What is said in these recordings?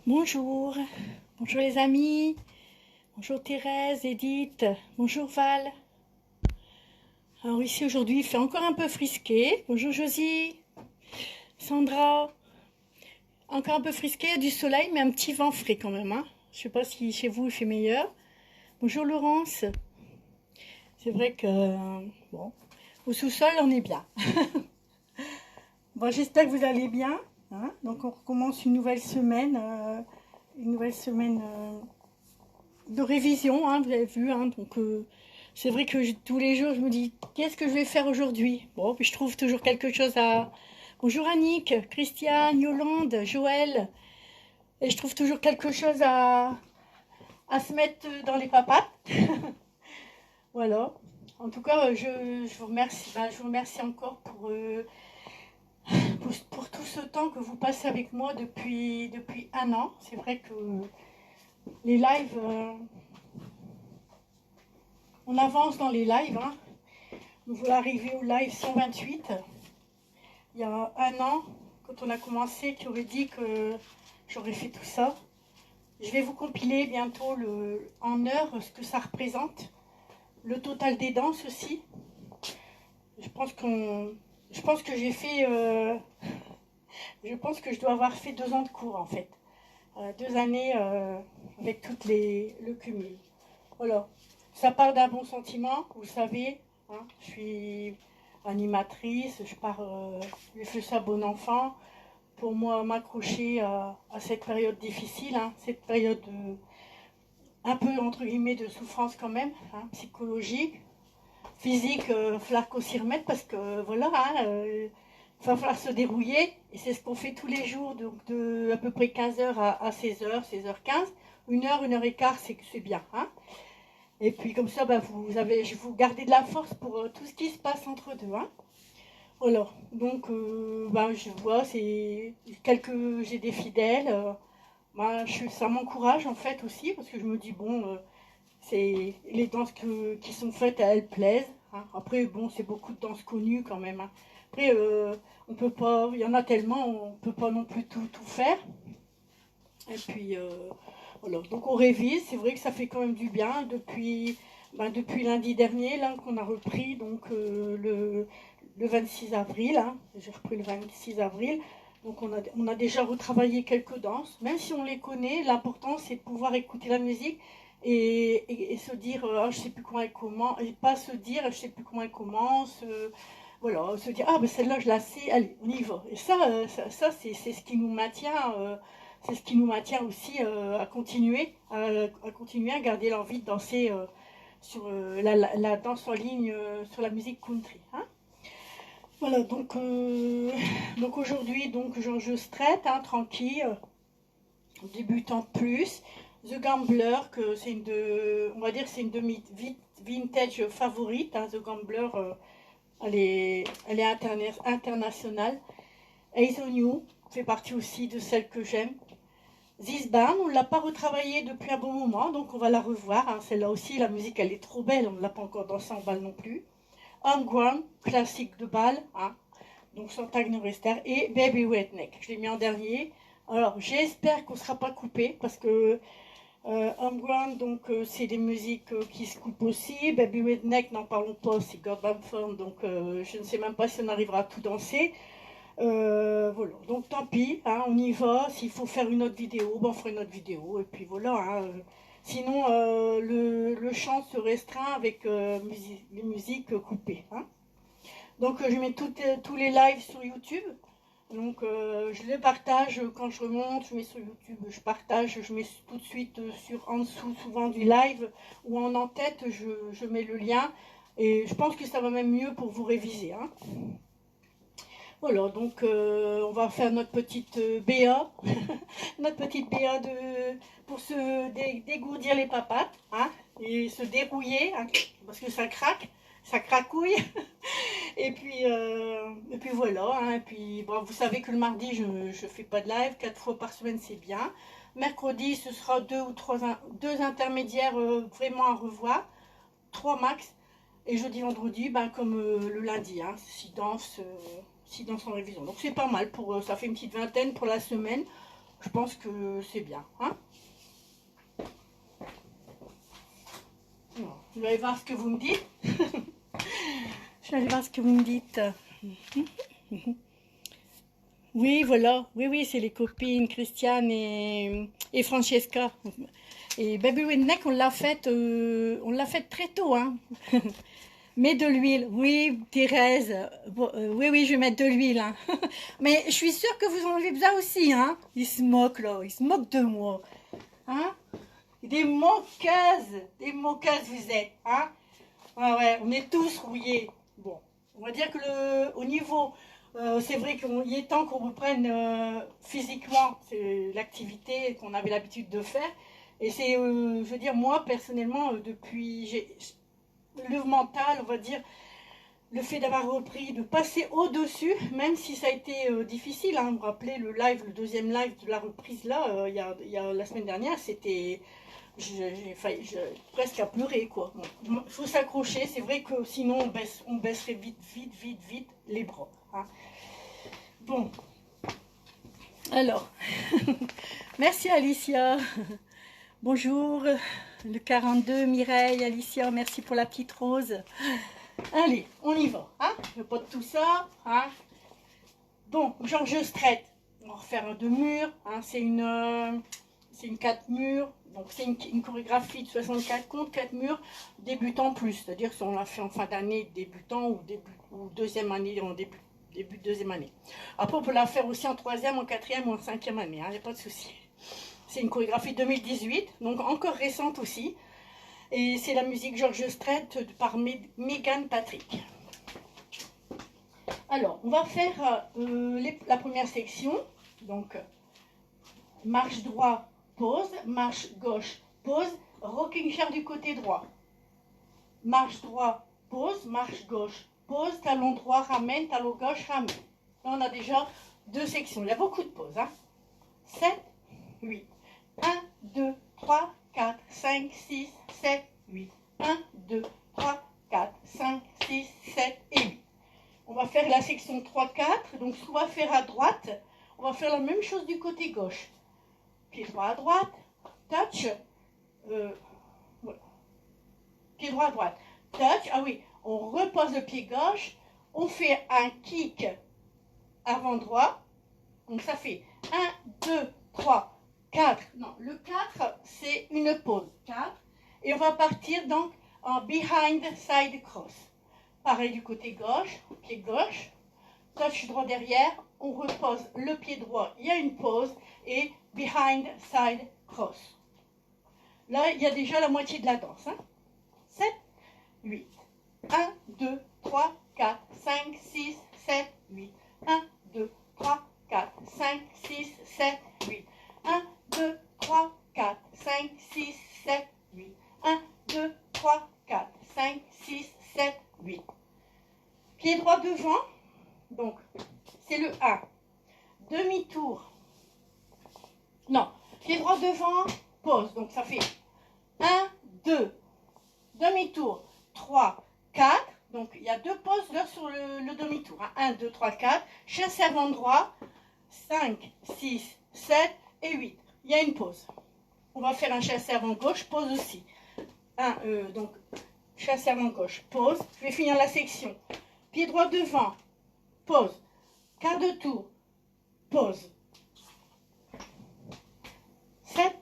Bonjour, bonjour les amis, bonjour Thérèse, Edith, bonjour Val. Alors ici aujourd'hui il fait encore un peu frisqué. Bonjour Josie, Sandra, encore un peu frisqué, il y a du soleil mais un petit vent frais quand même. Hein. Je sais pas si chez vous il fait meilleur. Bonjour Laurence, c'est vrai que bon, au sous-sol on est bien. Bon, j'espère que vous allez bien. Hein. Donc on recommence une nouvelle semaine de révision, hein, vous avez vu. Hein, donc c'est vrai que tous les jours je me dis qu'est-ce que je vais faire aujourd'hui. Bon, puis je trouve toujours quelque chose à. Bonjour Annick, Christiane, Yolande, Joël. Et je trouve toujours quelque chose à se mettre dans les papates. Voilà. En tout cas, je vous remercie. Je vous remercie encore pour tout ce temps que vous passez avec moi depuis un an. C'est vrai que les lives, on avance dans les lives. Hein. Nous voilà arrivés au live 128. Il y a un an, quand on a commencé, qui aurait dit que j'aurais fait tout ça. Je vais vous compiler bientôt en heures ce que ça représente. Le total des danses aussi. Je pense que j'ai fait... je pense que je dois avoir fait 2 ans de cours en fait. 2 années avec le cumul. Voilà. Ça part d'un bon sentiment, vous savez. Hein, je suis animatrice, je fais ça bon enfant. Pour moi, m'accrocher à cette période difficile, hein, cette période un peu entre guillemets de souffrance quand même, hein, psychologique, physique, il va falloir qu'on s'y remette parce que voilà, hein, il va falloir se débrouiller et c'est ce qu'on fait tous les jours, donc de à peu près 15h à 16h, 16h15, 1 heure, 1 heure et quart, c'est bien. Hein. Et puis comme ça, vous gardez de la force pour tout ce qui se passe entre deux. Hein. Voilà, donc je vois, j'ai des fidèles. Ça m'encourage en fait aussi parce que je me dis bon, c'est les danses qui sont faites, elles plaisent. Hein. Après bon, c'est beaucoup de danses connues quand même. Hein. Après, on peut pas, il y en a tellement, on peut pas non plus tout faire. Et puis voilà, donc on révise. C'est vrai que ça fait quand même du bien depuis lundi dernier là qu'on a repris donc le 26 avril. Hein. J'ai repris le 26 avril. Donc on a déjà retravaillé quelques danses. Même si on les connaît, l'important c'est de pouvoir écouter la musique et se dire ah, je sais plus comment elle commence, et pas se dire je sais plus comment elle commence. Voilà, se dire ah ben celle-là je la sais, allez on y va. Et ça c'est ce qui nous maintient. C'est ce qui nous maintient aussi à continuer à garder l'envie de danser sur la danse en ligne sur la musique country. Hein. Voilà, donc aujourd'hui, donc je strette, hein, tranquille, débutant plus. The Gambler, que on va dire que c'est une de mes vintage favorites. Hein, The Gambler, elle est internationale. Ace on You fait partie aussi de celles que j'aime. This Band, on ne l'a pas retravaillée depuis un bon moment, donc on va la revoir. Hein. Celle-là aussi, la musique, elle est trop belle, on ne l'a pas encore dansée en bal non plus. Homegrown, classique de bal, hein. Donc Sant'Agno Rester et Baby Redneck. Je l'ai mis en dernier. Alors j'espère qu'on ne sera pas coupé parce que Homegrown, donc c'est des musiques qui se coupent aussi. Baby Redneck, n'en parlons pas, c'est God Bamford, donc je ne sais même pas si on arrivera à tout danser. Voilà, donc tant pis, hein, on y va. S'il faut faire une autre vidéo, on fera une autre vidéo. Et puis voilà. Hein. Sinon, le chant se restreint avec les musiques coupées. Hein. Donc je mets tous les lives sur YouTube. Donc je les partage quand je remonte, je mets sur YouTube, je partage, je mets tout de suite en dessous souvent du live ou en tête, je mets le lien. Et je pense que ça va même mieux pour vous réviser. Hein. Voilà, donc on va faire notre petite BA, notre petite BA pour se dégourdir les papates, hein, et se dérouiller, hein, parce que ça cracouille. Et puis voilà, hein, et puis bon, vous savez que le mardi je fais pas de live, 4 fois par semaine c'est bien. Mercredi ce sera deux intermédiaires vraiment à revoir, 3 max. Et jeudi, vendredi, comme le lundi, hein, 6 danses en révision. Donc c'est pas mal, ça fait une petite vingtaine pour la semaine. je pense que c'est bien. Hein? Je vais aller voir ce que vous me dites. Je vais aller voir ce que vous me dites. Oui, voilà. Oui, oui, c'est les copines Christiane et Francesca. Et Baby Redneck, on l'a faite très tôt, hein. Mets de l'huile. Oui, Thérèse. Bon, oui, oui, je vais mettre de l'huile, hein. Mais je suis sûre que vous en avez besoin aussi, hein. Ils se moquent, là. Ils se moquent de moi. Hein? Des moqueuses vous êtes, hein. Ouais, ouais, on est tous rouillés. Bon, on va dire que au niveau, c'est vrai qu'il est temps qu'on reprenne physiquement l'activité qu'on avait l'habitude de faire. Et c'est, je veux dire, moi, personnellement, le mental, on va dire, le fait d'avoir repris, de passer au-dessus, même si ça a été difficile, hein, vous vous rappelez, le deuxième live de la reprise, là, il y a la semaine dernière, c'était... J'ai failli presque à pleurer, quoi. Bon, faut s'accrocher, c'est vrai que sinon on baisserait vite les bras. Hein. Bon, alors, merci Alicia. Bonjour, le 42, Mireille, Alicia, merci pour la petite rose. Allez, on y va. Hein, je pote tout ça. Hein. Bon, Georges Strait, on va refaire un 2 murs. Hein, c'est une 4 murs. Donc c'est une chorégraphie de 64 comptes, 4 murs, débutant plus. C'est-à-dire que si on l'a fait en fin d'année débutant ou deuxième année, en début de deuxième année. Après on peut la faire aussi en troisième, en quatrième ou en cinquième année, il n'y a pas de souci. C'est une chorégraphie 2018, donc encore récente aussi. Et c'est la musique Georges Strait par Megan Patrick. Alors, on va faire la première section. Donc, marche droit, pause, marche gauche, pause, rocking chair du côté droit. Marche droit, pause, marche gauche, pause, talon droit, ramène, talon gauche, ramène. Là, on a déjà 2 sections. Il y a beaucoup de pauses. Hein. 7, 8. 1, 2, 3, 4, 5, 6, 7, 8. 1, 2, 3, 4, 5, 6, 7 et 8. On va faire la section 3, 4. Donc, ce qu'on va faire à droite, on va faire la même chose du côté gauche. Pied droit à droite, touch, voilà. Pied droit à droite, touch, ah oui, on repose le pied gauche, on fait un kick avant droit, donc ça fait 1, 2, 3, 4, non, le 4 c'est une pause, 4, et on va partir donc en behind side cross. Pareil du côté gauche, pied gauche, touch droit derrière, on repose le pied droit, il y a une pause, et behind side cross. Là, il y a déjà la moitié de la danse. Hein. 7, 8. 1, 2, 3, 4, 5, 6, 7, 8. 1, 2, 3, 4, 5, 6, 7, 8. 1, 2, 3, 4, 5, 6, 7, 8. 1, 2, 3, 4, 5, 6, 7, 8. Pied droit devant. Donc, c'est le 1. Demi-tour. Non, pied droit devant, pause. Donc, ça fait 1, 2, demi-tour, 3, 4. Donc, il y a 2 pauses là sur le demi-tour. Hein. 1, 2, 3, 4. Chasse avant droit, 5, 6, 7 et 8. Il y a une pause. On va faire un chassé avant gauche, pause aussi. Donc, chassé avant gauche, pause. Je vais finir la section. Pied droit devant, pause. Quart de tour, pause. 7,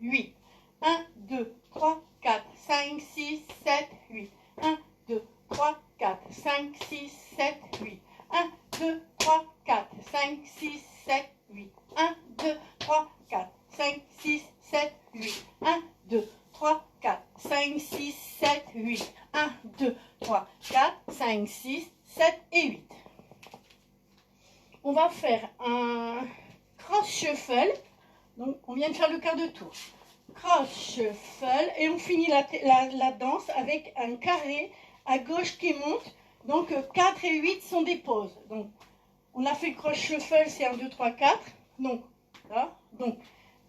8. 1, 2, 3, 4, 5, 6, 7, 8. 1, 2, 3, 4, 5, 6, 7, 8. 1, 2, 3, 4, 5, 6, 7, 8. 1, 2, 3, 4, 5, 6, 7, 8. 1, 2, 3, 4, 5, 6, 7, 8. 1, 2, 3, 4, 5, 6, 7 et 8. On va faire un cross shuffle. Donc, on vient de faire le quart de tour. Cross shuffle. Et on finit la danse avec un carré à gauche qui monte. Donc, 4 et 8 sont des pauses. Donc, on a fait le cross shuffle, c'est 1, 2, 3, 4. Donc, là. Donc,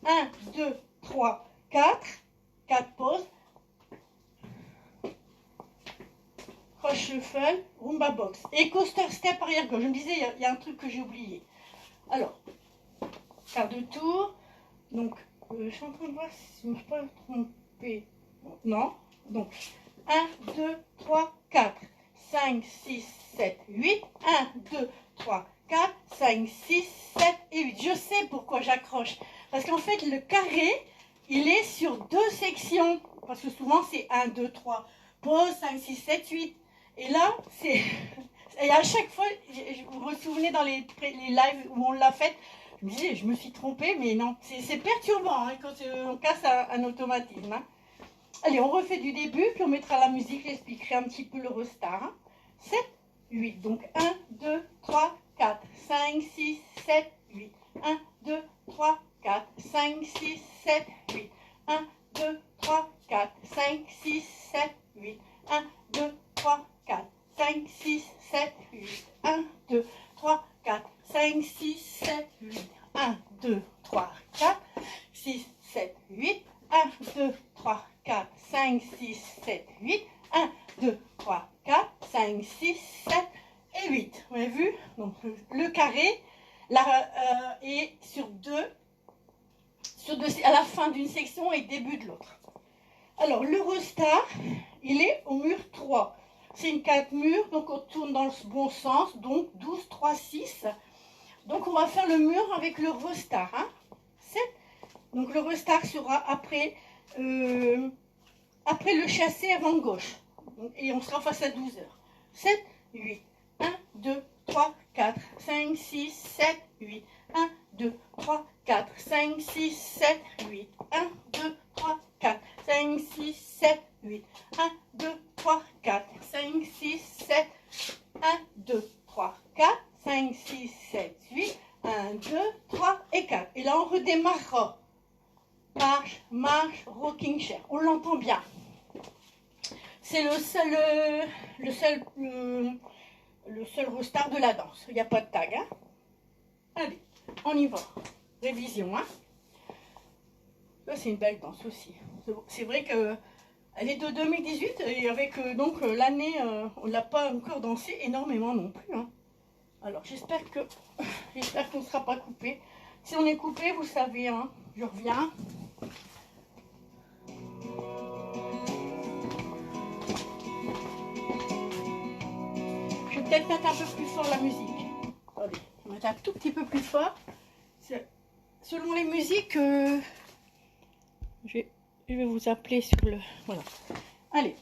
1, 2, 3, 4. 4 pauses. Cross shuffle, rumba box. Et coaster step arrière gauche. Je me disais, il y a un truc que j'ai oublié. Alors, quart de tour. Donc, je suis en train de voir si je ne me suis pas trompée. Non. Donc, 1, 2, 3, 4, 5, 6, 7, 8. 1, 2, 3, 4, 5, 6, 7 et 8. Je sais pourquoi j'accroche. Parce qu'en fait, le carré, il est sur deux sections. Parce que souvent, c'est 1, 2, 3, pause, 5, 6, 7, 8. Et là, c'est... Et à chaque fois, vous vous souvenez dans les lives où on l'a fait, je me disais, je me suis trompée, mais non. C'est perturbant hein, quand on casse un automatisme. Hein. Allez, on refait du début, puis on mettra la musique, j'expliquerai un petit peu le restart. Hein. 7, 8. Donc 1, 2, 3, 4, 5, 6, 7, 8. 1, 2, 3, 4, 5, 6, 7, 8. 1, 2, 3, 4, 5, 6, 7, 8. 1, 2, 3, 4, 5, 6, 7, 8. 1, 2, 3, 4, 5, 6, 7, 8. 1, 2, 3, 4, 6, 7, 8. 1, 2, 3, 4, 5, 6, 7, 8. 1, 2, 3, 4, 5, 6, 7 et 8. Vous avez vu? Donc, le carré est sur deux, à la fin d'une section et début de l'autre. Alors, le restart, il est au mur 3. C'est une 4 murs, donc on tourne dans le bon sens, donc 12, 3, 6. Donc, on va faire le mur avec le restart. Hein. 7. Donc, le restart sera après le chassé avant gauche. Donc, et on sera face à 12 heures. 7, 8. 1, 2, 3, 4, 5, 6, 7, 8. 1, 2, 3, 4, 5, 6, 7, 8. 1, 2, 3, 4, 5, 6, 7, 8. 1, 2, 3, 4, 5, 6, 7. 1, 2, 3, 4, 5, 6, 7, 8. 1, 2, 3 et 4. Et là, on redémarrera. Marche, marche, rocking chair. On l'entend bien. C'est le seul restart de la danse. Il n'y a pas de tag. Hein. Allez, on y va. Révision. Hein. Là, c'est une belle danse aussi. C'est vrai qu'elle est de 2018 et avec donc l'année, on ne l'a pas encore dansé énormément non plus. Hein. Alors, j'espère qu'on ne sera pas coupé. Si on est coupé, vous savez, hein, je reviens. Je vais peut-être mettre un peu plus fort la musique. Attendez, je vais mettre un tout petit peu plus fort. Selon les musiques, je vais vous appeler sur le... Voilà. Allez.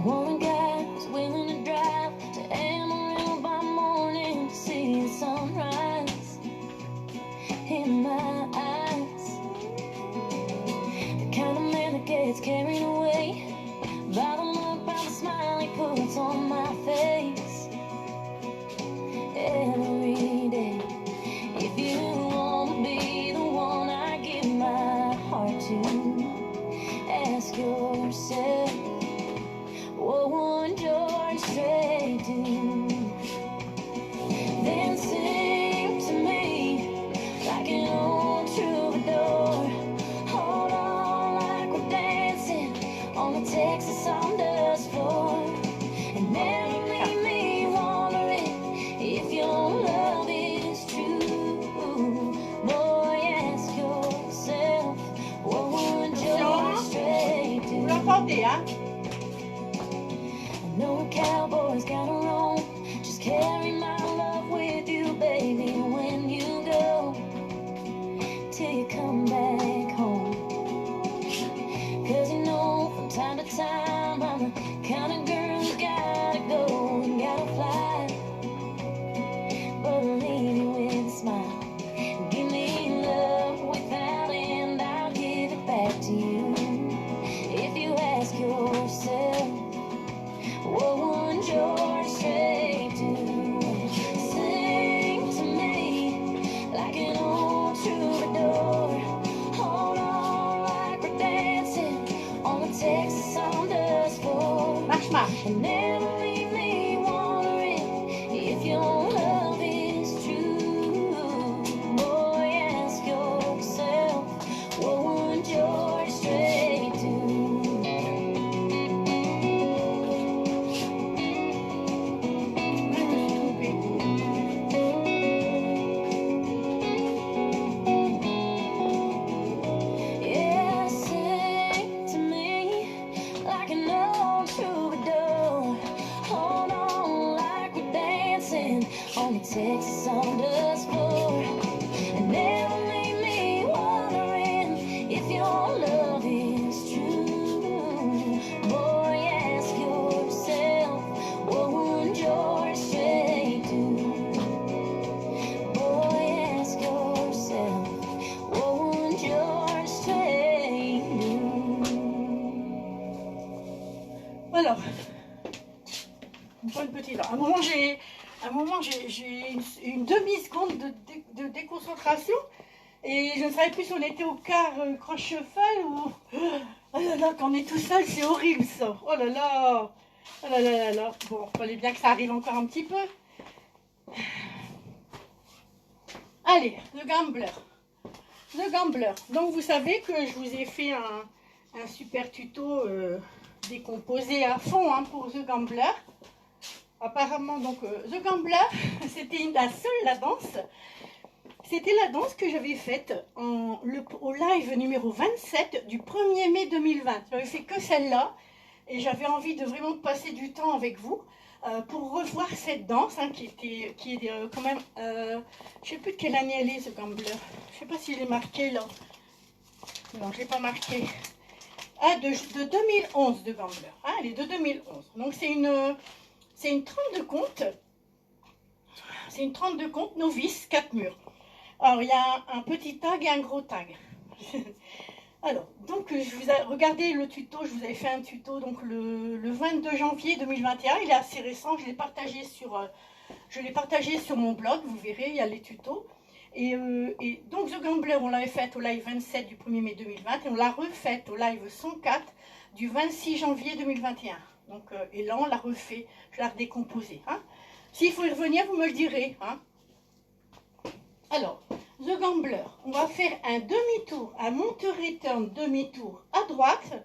One guy was willing to drive to Amarillo by morning to see the sunrise in my eyes. The kind of man that gets carried away by the look, by the smile he puts on my face every day. If you want to be the one I give my heart to, ask yourself, what would George Strait do? Then sing to me like an old troubadour. Hold on like we're dancing on the Texas sawdust floor. And never leave me wondering if your love is true. Boy, ask yourself, what would George Strait do? Vous l'entendez, hein? No cowboys gotta roam. Just carry my love with you, baby, when you go, till you come back home. Cause you know from time to time I'm the kind of girl who gotta go and gotta fly, but I'll leave you with a smile. Give me love without end, I'll give it back to you. If you ask yourself, what would George Strait do? Sing to me like an old troubadour. Hold on like we're dancing on the Texas sawdust floor. Marche, marche. And never leave me wondering if your love is true. Boy, again on the Texas sawdust floor. And never made me wondering if your love is true. Boy, ask yourself, what would George Strait do? Boy, ask yourself, what would George Strait do? Alors, une bonne petite. À un moment, j'ai une demi-seconde de déconcentration et je ne savais plus si on était au quart croche-cheval ou. Oh là là, quand on est tout seul, c'est horrible ça. Oh là là. Oh là là là là. Bon, il fallait bien que ça arrive encore un petit peu. Allez, le gambler. Le gambler. Donc vous savez que je vous ai fait un super tuto décomposé à fond hein, pour The Gambler. Apparemment, donc, The Gambler, c'était la danse. C'était la danse que j'avais faite au live numéro 27 du 1er mai 2020. J'avais fait que celle-là et j'avais envie de vraiment passer du temps avec vous pour revoir cette danse hein, qui est quand même, je ne sais plus de quelle année elle est, The Gambler. Je ne sais pas s'il est marqué là. Non, je ne l'ai pas marqué. Ah, de 2011 The Gambler. Ah, elle est de 2011. Donc c'est une trente de compte. C'est une trente de compte novice, 4 murs. Alors, il y a un petit tag et un gros tag. Alors, donc, regardez le tuto. Je vous avais fait un tuto donc, le 22 janvier 2021. Il est assez récent. Je l'ai partagé sur mon blog. Vous verrez, il y a les tutos. Et donc, The Gambler, on l'avait fait au live 27 du 1er mai 2020. Et on l'a refait au live 104 du 26 janvier 2021. Donc, et là, on l'a refait, je l'ai redécomposé. Hein. S'il faut y revenir, vous me le direz. Hein. Alors, The Gambler, on va faire un demi-tour, un monte-return demi-tour à droite.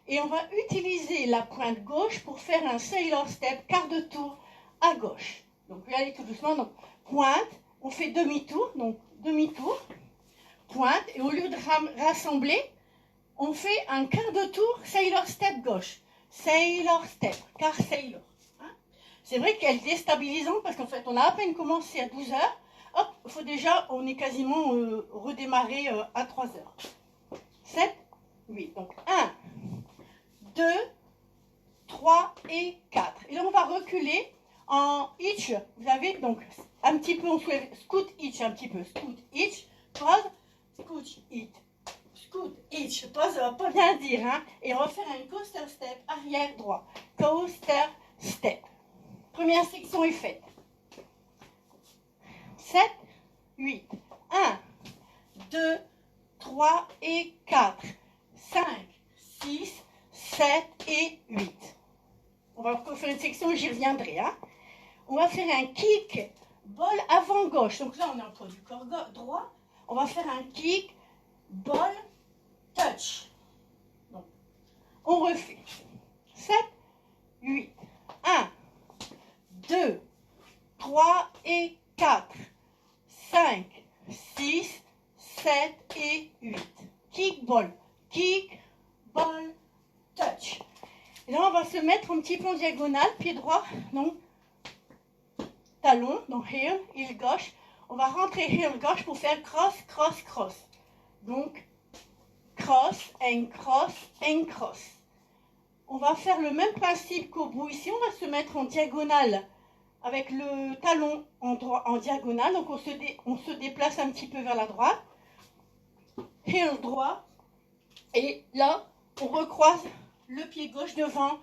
Et on va utiliser la pointe gauche pour faire un sailor step, quart de tour à gauche. Donc, vous allez tout doucement. Donc, pointe, on fait demi-tour, donc demi-tour, pointe. Et au lieu de rassembler, on fait un quart de tour sailor step gauche. Sailor step, car sailor. Hein. C'est vrai qu'elle est déstabilisante parce qu'en fait, on a à peine commencé à 12 h. Hop, il faut déjà, on est quasiment redémarré à 3 h. 7, 8. Donc 1, 2, 3 et 4. Et là, on va reculer en hitch. Vous avez donc un petit peu, on soulève, scoot hitch un petit peu. Scoot hitch, pause, scoot hitch. Scoot hitch, pause, ça va pas bien dire, hein. Et on va faire un coaster step arrière droit. Coaster step. Première section est faite. 7, 8. 1, 2, 3 et 4. 5, 6, 7 et 8. On va encore faire une section, j'y reviendrai, hein. On va faire un kick, ball avant gauche. Donc là, on est en poids du corps droit. On va faire un kick, ball, touch. Donc, on refait. 7, 8. 1, 2, 3 et 4. 5, 6, 7 et 8. Kick, ball, touch. Et là, on va se mettre un petit peu en diagonale, pied droit, donc talon, donc heel, heel gauche. On va rentrer heel gauche pour faire cross, cross, cross. Donc, cross, and cross, and cross. On va faire le même principe qu'au bout. Ici, on va se mettre en diagonale avec le talon en diagonale. Donc, on se déplace un petit peu vers la droite. Heel droit. Et là, on recroise le pied gauche devant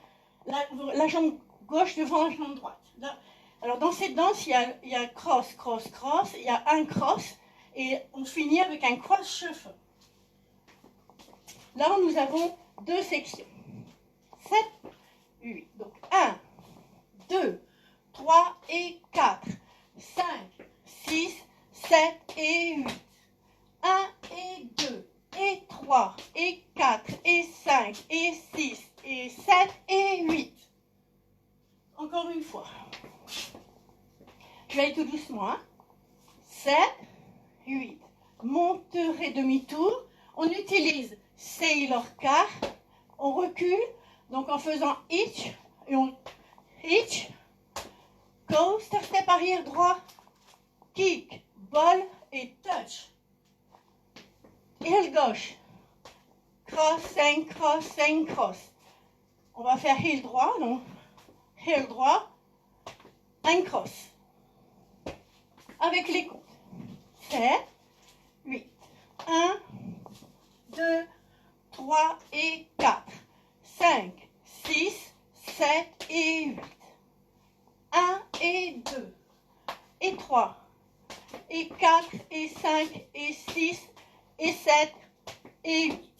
la jambe gauche devant la jambe droite. Là. Alors, dans cette danse, il y a cross, cross, cross. Il y a un cross. Et on finit avec un cross shuffle. Là, nous avons deux sections. 7, 8. Donc, 1, 2, 3 et 4. 5, 6, 7 et 8. 1 et 2 et 3 et 4 et 5 et 6 et 7 et 8. Encore une fois. Je vais aller tout doucement. Hein. 7, 8. Monterai demi-tour. On utilise sailor car. On recule. Donc en faisant hitch. Et on hitch. coaster step arrière droit, kick, ball et touch. Heel gauche, cross, 5, cross, 5, cross. On va faire heel droit, donc heel droit, un cross. Avec les comptes. 7, 8, 1, 2, 3 et 4, 5, 6, 7 et 8. 1 et 2 et 3 et 4 et 5 et 6 et 7 et 8.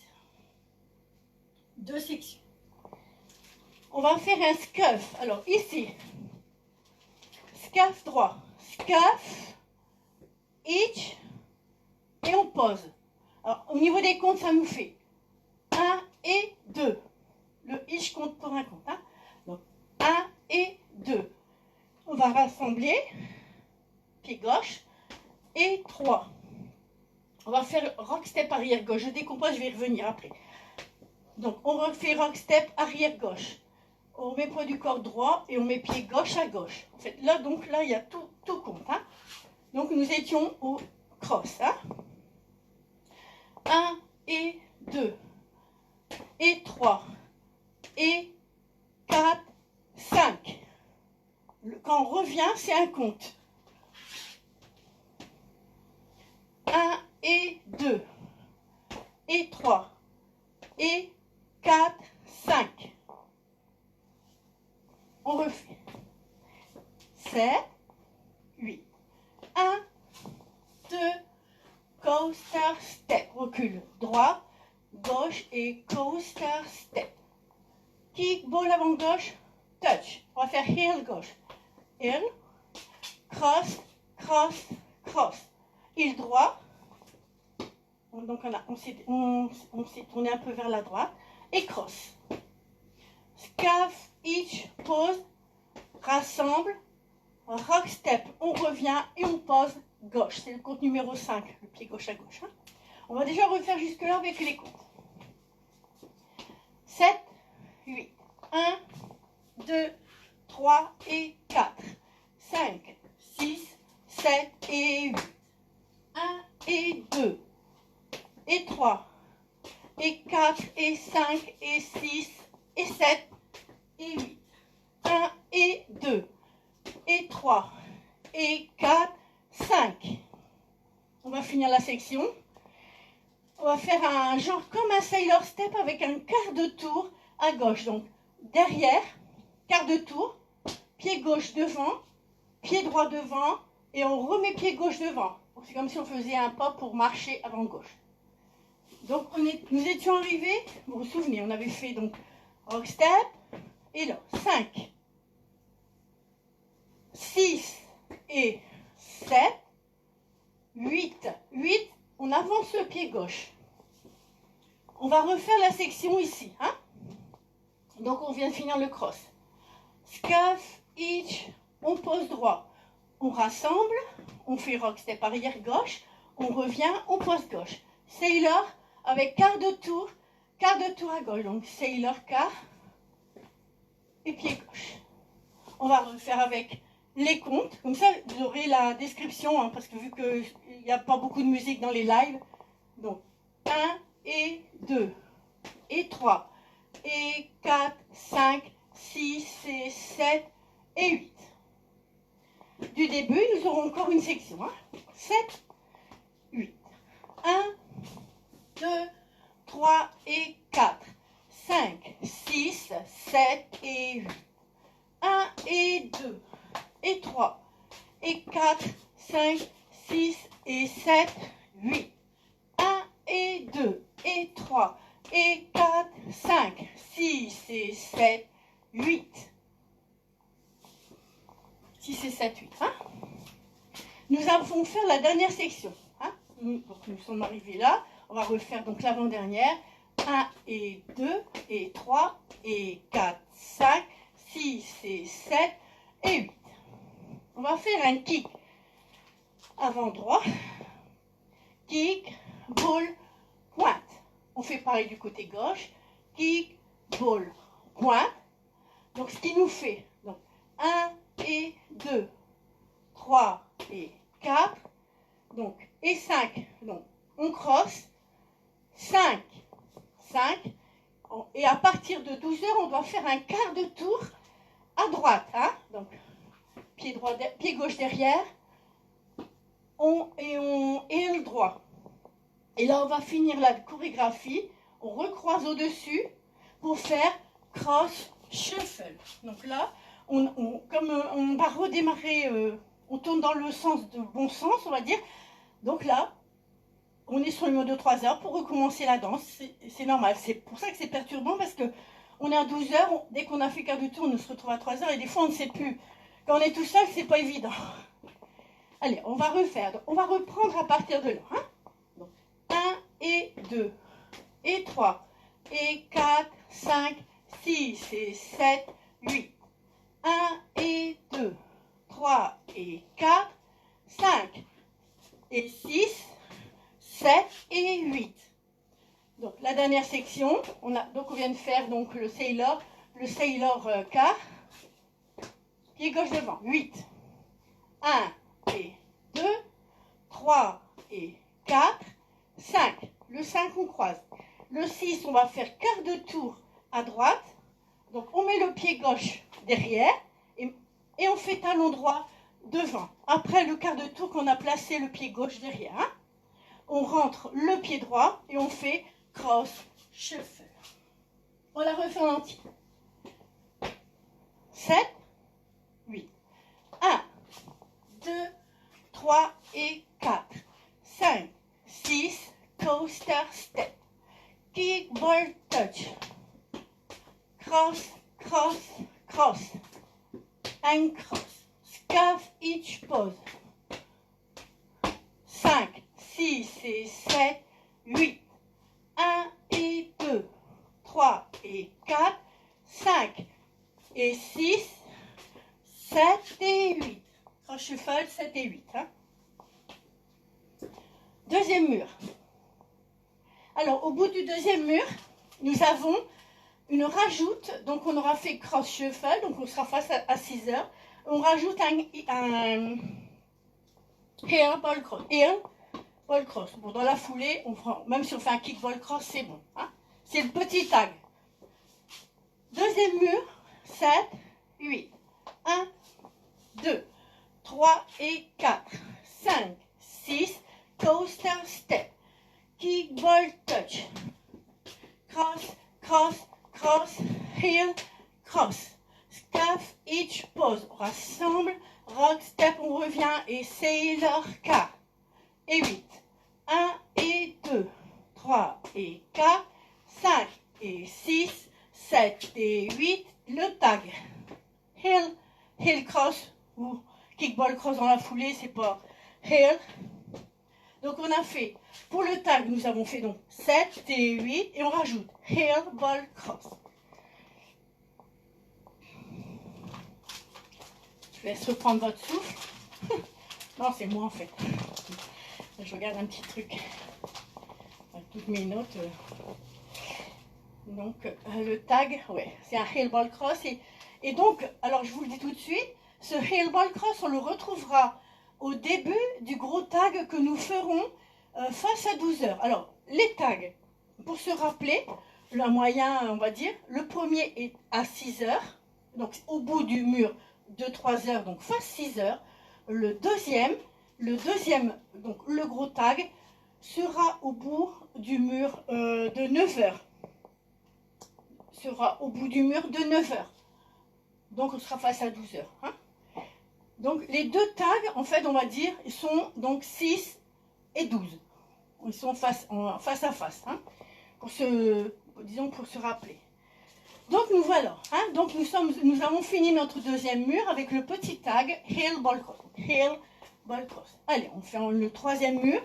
Deux sections. On va faire un scuff. Alors ici, scuff droit, scuff, hitch et on pose. Alors au niveau des comptes, ça nous fait 1 et 2. Le hitch compte pour un compte. Hein? Donc 1 et 2. On va rassembler, pied gauche, et 3. On va faire rock step arrière gauche. Je décompose, je vais y revenir après. Donc, on refait rock step arrière gauche. On met poids du corps droit et on met pied gauche à gauche. En fait, là, il y a tout compte. Hein. Donc, nous étions au cross. Hein. 1 et 2, et 3, et 4, 5. Quand on revient, c'est un compte. 1 et 2, et 3, et 4, 5. On refait. 7, 8. 1, 2, coaster step. Recule. Droit, gauche et coaster step. Kick, ball avant gauche, touch. On va faire heel gauche. Heel, cross, cross, cross. Heel droit. Donc on s'est tourné un peu vers la droite. Et cross. Scuff, hitch, pose, rassemble, rock step. On revient et on pose gauche. C'est le compte numéro 5, le pied gauche à gauche. Hein. On va déjà refaire jusque-là avec les comptes. 7, 8. 1, 2, 3 et 4. 5, 6, 7 et 8. 1 et 2. Et 3, et 4, et 5, et 6, et 7, et 8. 1 et 2, et 3, et 4, 5. On va finir la section. On va faire un genre comme un sailor step avec un quart de tour à gauche. Donc, derrière, quart de tour, pied gauche devant, pied droit devant, et on remet pied gauche devant. C'est comme si on faisait un pas pour marcher avant gauche. Donc, nous étions arrivés, vous vous souvenez, on avait fait donc rock step, et là, 5, 6 et 7, 8, on avance le pied gauche. On va refaire la section ici, hein? Donc, on vient de finir le cross. Scuff, hitch, on pose droit. On rassemble, on fait rock step arrière gauche, on revient, on pose gauche. Sailor, avec quart de tour à gauche. Donc, sailor, quart et pied gauche. On va refaire avec les comptes. Comme ça, vous aurez la description, hein, parce que vu qu'il n'y a pas beaucoup de musique dans les lives. Donc, 1 et 2, et 3, et 4, 5, 6, et 7, et 8. Du début, nous aurons encore une section. Hein. 7, 8. 1, 2, 3 et 4, 5, 6, 7 et 8. 1 et 2, et 3, et 4, 5, 6 et 7, 8. 1 et 2, et 3, et 4, 5, 6 et 7, 8. 6 et 7, 8. Hein? Nous allons faire la dernière section. Hein? Nous sommes arrivés là. On va refaire donc l'avant-dernière. 1 et 2, et 3, et 4, 5, 6 et 7, et 8. On va faire un kick avant droit. Kick, ball, pointe. On fait pareil du côté gauche. Kick, ball, pointe. Donc ce qui nous fait donc 1, et 2, 3 et 4. Donc, et 5. Donc, on crosse. 5, 5. Et à partir de 12 heures, on doit faire un quart de tour à droite. Hein? Donc, pied gauche derrière. Et le droit. Et là, on va finir la chorégraphie. On recroise au-dessus pour faire cross shuffle. Donc là, comme on va redémarrer, on tourne dans le sens de bon sens, on va dire. Donc là, on est sur le mode de 3 heures pour recommencer la danse. C'est normal. C'est pour ça que c'est perturbant parce que on est à 12 heures. Dès qu'on a fait quart de tour, on se retrouve à 3 heures et des fois, on ne sait plus. Quand on est tout seul, c'est pas évident. Allez, on va refaire. Donc, on va reprendre à partir de là. Hein? Donc, 1 et 2 et 3 et 4, 5, 6 et 7, 8. 1 et 2, 3 et 4, 5 et 6, 7 et 8. Donc la dernière section, on vient de faire donc le sailor quart, pied gauche devant, 8. 1 et 2, 3 et 4, 5. Le 5, on croise. Le 6, on va faire quart de tour à droite. Donc, on met le pied gauche derrière et on fait talon droit devant. Après le quart de tour qu'on a placé le pied gauche derrière, hein, on rentre le pied droit et on fait cross shuffle. On la refait en entier. 7, 8. 1, 2, 3 et 4. 5, 6, coaster step. Kick, ball, touch. Cross, cross, cross. And cross. Scuff each pose. 5, 6 et 7, 8. 1 et 2, 3 et 4, 5 et 6, 7 et 8. Cross shuffle, 7 et 8. Hein. Deuxième mur. Alors, au bout du deuxième mur, nous avons une rajoute. Donc, on aura fait cross shuffle, donc on sera face à 6 heures. On rajoute un heel ball cross. Heel ball cross. Bon, dans la foulée, même si on fait un kick ball cross, c'est bon. Hein. C'est le petit tag. Deuxième mur, 7, 8. 1, 2, 3 et 4. 5, 6, coaster step. Kick, ball, touch. Cross, cross, cross, heel, cross. Scuff, each pose. On rassemble, rock, step, on revient et sailor quart. Et 8. 1 et 2, 3 et 4, 5 et 6, 7 et 8. Le tag. Heel cross ou kick, ball, cross dans la foulée, c'est pas heel. Donc on a fait, pour le tag, nous avons fait donc 7 et 8 et on rajoute heel, ball, cross. Je laisse reprendre votre souffle. Non, c'est moi en fait. Je regarde un petit truc. Toutes mes notes. Donc le tag, ouais, c'est un heel, ball, cross. Et donc, alors je vous le dis tout de suite, ce heel, ball, cross, on le retrouvera au début du gros tag que nous ferons face à 12 heures. Alors, les tags, pour se rappeler, le moyen, on va dire, le premier est à 6 heures, donc au bout du mur de 3 heures, donc face 6 heures. Le deuxième, donc le gros tag, sera au bout du mur de 9 heures. Sera au bout du mur de 9 heures. Donc, on sera face à 12 heures. Hein. Donc, les deux tags, en fait, on va dire, ils sont donc 6 et 12. Ils sont face à face, hein, pour se rappeler. Donc, nous voilà. Hein, donc, nous avons fini notre deuxième mur avec le petit tag heel, ball, cross. Heel, ball, cross. Allez, on fait le troisième mur.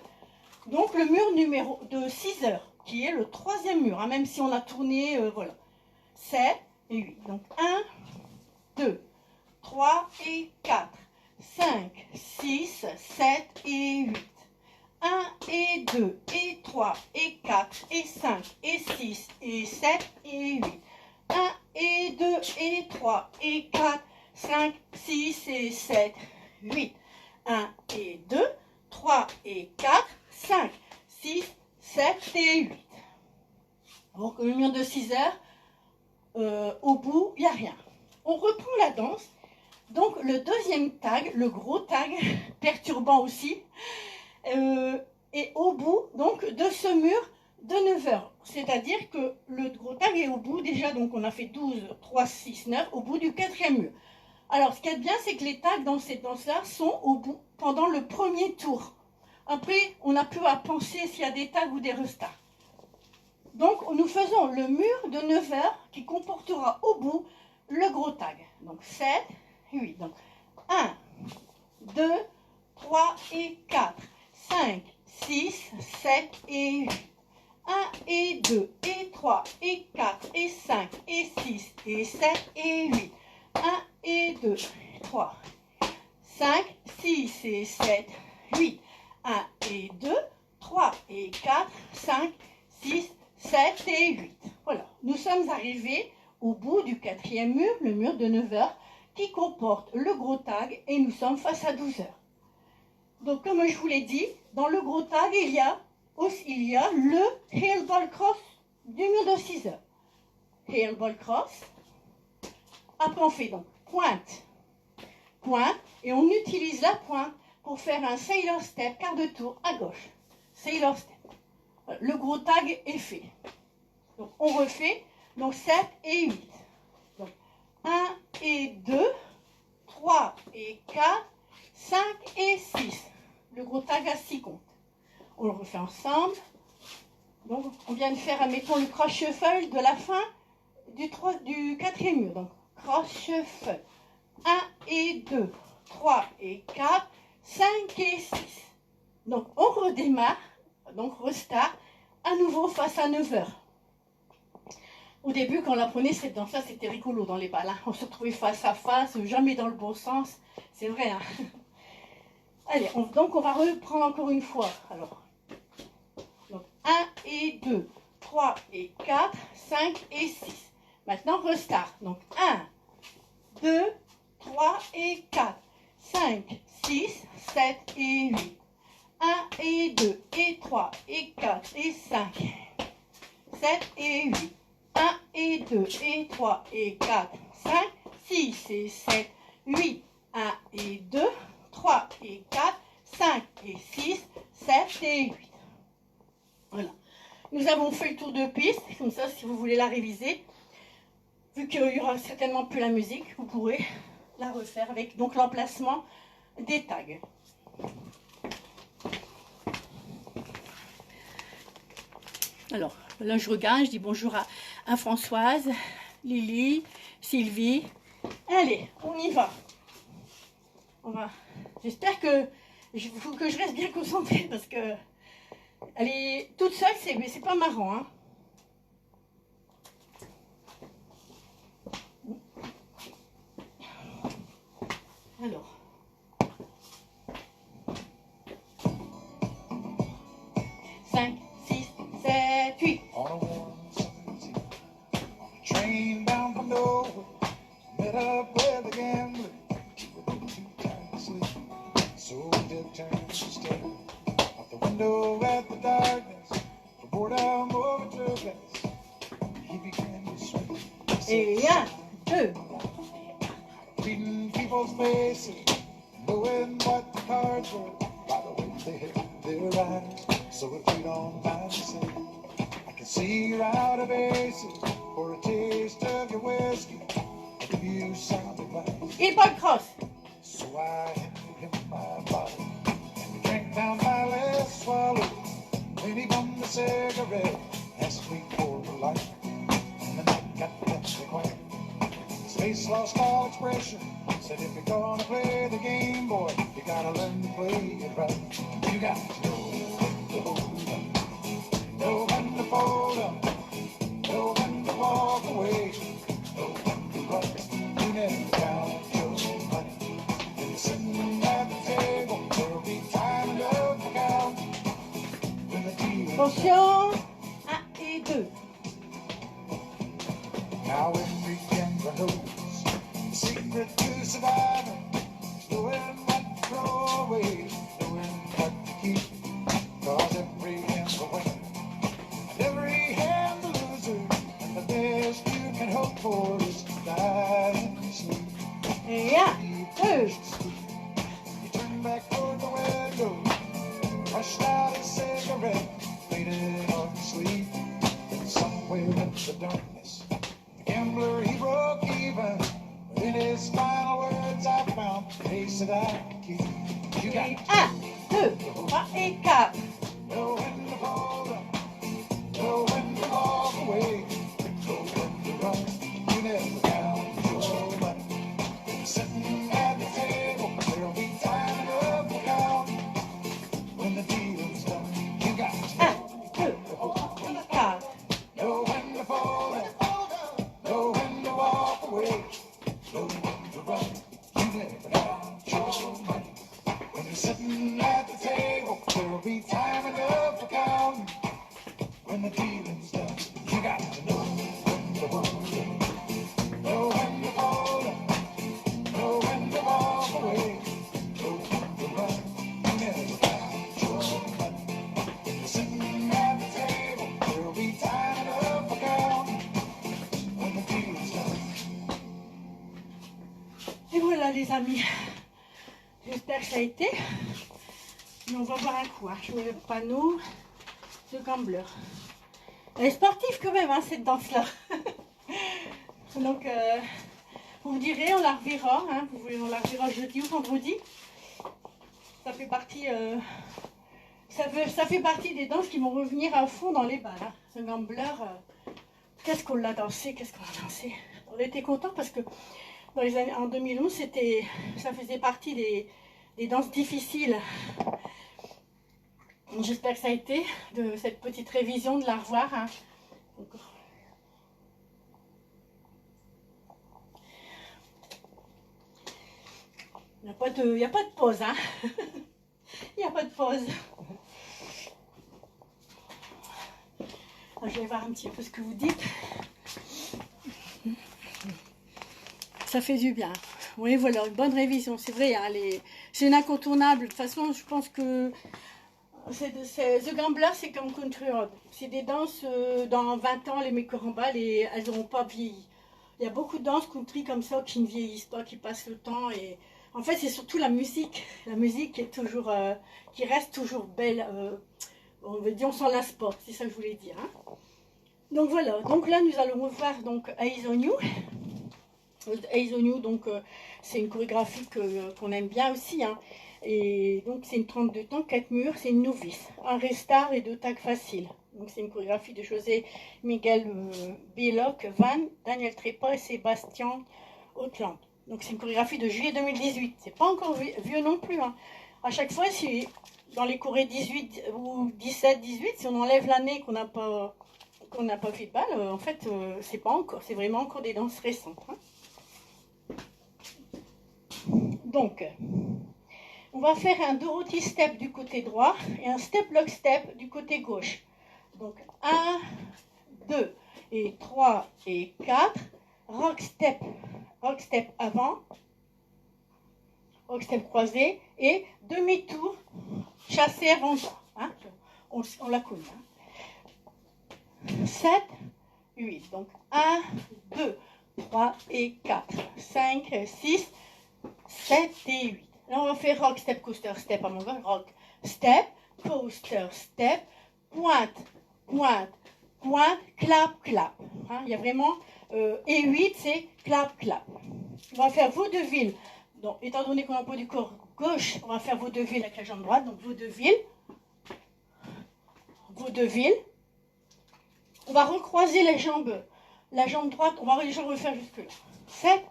Donc, le mur numéro de 6 heures, qui est le troisième mur, hein, même si on a tourné, voilà. 7 et 8. Donc, 1, 2, 3 et 4. 5, 6, 7 et 8. 1 et 2 et 3 et 4 et 5 et 6 et 7 et 8. 1 et 2 et 3 et 4, 5, 6 et 7, 8. 1 et 2, 3 et 4, 5, 6, 7 et 8. Donc, le mur de 6 heures, au bout, il n'y a rien. On reprend la danse. Donc, le deuxième tag, le gros tag, perturbant aussi, est au bout donc, de ce mur de 9 heures. C'est-à-dire que le gros tag est au bout déjà, donc on a fait 12, 3, 6, 9, au bout du 4e mur. Alors, ce qui est bien, c'est que les tags dans cette danse-là sont au bout pendant le premier tour. Après, on n'a plus à penser s'il y a des tags ou des restarts. Donc, nous faisons le mur de 9 heures qui comportera au bout le gros tag. Donc, 7, 8. Donc, 1, 2, 3 et 4, 5, 6, 7 et 8. 1 et 2 et 3 et 4 et 5 et 6 et 7 et 8. 1 et 2, 3, 5, 6 et 7, 8. 1 et 2, 3 et 4, 5, 6, 7 et 8. Voilà, nous sommes arrivés au bout du 4e mur, le mur de 9 heures, qui comporte le gros tag et nous sommes face à 12 heures. Donc, comme je vous l'ai dit, dans le gros tag, il y a le heel ball cross du mur de 6 heures. Heel ball cross. Après, on fait donc pointe, pointe, et on utilise la pointe pour faire un sailor step, quart de tour à gauche. Sailor step. Voilà, le gros tag est fait. Donc, on refait, donc 7 et 8. Donc, 1 et 2, 3 et 4, 5 et 6. Le gros tag à 6 comptes. On le refait ensemble. Donc, on vient de faire, admettons, le cross shuffle de la fin du 4e mur. Donc, cross shuffle. 1 et 2, 3 et 4, 5 et 6. Donc, on redémarre, donc restart, à nouveau face à 9 heures. Au début, quand on apprenait cette danse-là, c'était rigolo dans les balles. Hein. On se retrouvait face à face, jamais dans le bon sens. C'est vrai. Hein. Allez, donc on va reprendre encore une fois. Alors, donc 1 et 2, 3 et 4, 5 et 6. Maintenant, restart. Donc 1, 2, 3 et 4, 5, 6, 7 et 8. 1 et 2 et 3 et 4 et 5, 7 et 8. 1 et 2 et 3 et 4, 5, 6 et 7, 8. 1 et 2, 3 et 4, 5 et 6, 7 et 8. Voilà. Nous avons fait le tour de piste. Comme ça, si vous voulez la réviser, vu qu'il n'y aura certainement plus la musique, vous pourrez la refaire avec donc l'emplacement des tags. Alors, là, je regarde, je dis bonjour à Françoise, Lily, Sylvie. Allez, on y va. J'espère que je reste bien concentrée parce que elle est toute seule, c'est pas marrant. Hein. Alors. 5, 6, 7, 8. On a warm summer's eve, on a train down from Dover, met up with a gambler, with too tired to sleep. So Deb turned to stare out the window at the darkness, for boredom overtook us. He began to swing. Et 1, 2. Reading people's faces, knowing what the cards were, by the way they held their eyes. So if you don't mind me saying, I can see you're out of aces for a taste of your whiskey. If you sounded like Et pas de crosse. so I handed him my bottle and we drank down my last swallow. Then he bummed a cigarette, asked me for a light, and the night got deathly quiet. His face lost all expression. Said if you're gonna play the game, boy, you gotta learn to play it right. You got to know when to hold up, know when to fold up, know when to walk away, know when to run. You never count your money. When you're sitting at the table, there'll be time enough to count. When the deal Attention. 1 et 2. now every gambler knows the secret secret to surviving, knowing what to throw away, knowing what to keep. Cause every hand's a winner, and every hand's a loser, and the best you can hope for is to die in your sleep. Yeah. Good. You turn back toward the window, rushed out a cigarette, laid it on your sleeve. And somewhere in the darkness, the gambler, he broke even. But in his final words, I found the pace that I can keep. You got Et 1, 2, 3 et 4. know when to hold up, know when to walk away, know when to run. You never count your money. When you're sitting at the table, there'll be time enough to count. When the dealing's done, you got to 1, 2, 3, 4. know when to fold up, know when to walk away, know when to run. You never count your money. When you're sitting at the table, there'll be time enough to count. When the dealing's done, you got to know when to hold up, know when to fold up, know when to walk away, know when to run. You never count your money. When you're sitting at the table, there'll be time enough to count. When the dealing's done. Et voilà les amis. J'espère que ça a été. Mais on va voir un coup. Hein. Je mets le panneau de Gambler. Elle est sportive quand même, hein, cette danse-là. Donc, vous me direz, on la reverra. Hein. On la reverra jeudi ou vendredi. Ça fait partie, ça fait partie des danses qui vont revenir à fond dans les balles. Hein. Ce Gambler, qu'est-ce qu'on l'a dansé, qu'est-ce qu'on a dansé. On était contents parce que dans les années, en 2011, ça faisait partie des danses difficiles. J'espère que ça a été de cette petite révision de la revoir. Hein. Donc, il n'y a pas de pause. Hein. Il n'y a pas de pause. Je vais voir un petit peu ce que vous dites. Ça fait du bien. Oui, voilà, une bonne révision. C'est vrai, hein, c'est une incontournable. De toute façon, je pense que The Gambler, c'est comme Country Road. C'est des danses, dans 20 ans, les mécorambales, et elles n'auront pas vieilli. Il y a beaucoup de danses country comme ça qui ne vieillissent pas, qui passent le temps. Et en fait, c'est surtout la musique. La musique qui est toujours, qui reste toujours belle. On veut dire, on s'en lasse pas. C'est ça que je voulais dire. Hein. Donc voilà. Donc là, nous allons revoir donc Eyes on You. Eyes on You, donc c'est une chorégraphie qu'on aime bien aussi. Hein. Et donc c'est une 32 temps, 4 murs, c'est une novice. Un restart et 2 tags faciles. Donc c'est une chorégraphie de José Miguel Biloc, Van, Daniel Trépa et Sébastien Hautland. Donc c'est une chorégraphie de juillet 2018. C'est pas encore vieux non plus. Hein. À chaque fois, si dans les chorés 18 ou 17, 18, si on enlève l'année qu'on n'a pas fait de balle, en fait, c'est pas encore. C'est vraiment encore des danses récentes. Hein. Donc, on va faire un Dorothy step du côté droit et un step lock step du côté gauche. Donc 1, 2 et 3 et 4. Rock step avant. Rock step croisé et demi-tour chassé avant droit. Hein. On la connaît. Hein. 7, 8. Donc 1, 2, 3 et 4. 5, 6, 7 et 8. Là, on va faire rock, step, coaster, step à mon gauche. Rock, step, coaster, step, pointe, pointe, pointe, clap, clap. Hein, il y a vraiment... et 8, c'est clap, clap. On va faire vaudeville. Donc, étant donné qu'on a un peu du corps gauche, on va faire vaudeville avec la jambe droite. Donc, vaudeville. Vaudeville. On va recroiser la jambe droite. On va déjà refaire jusque-là. 7,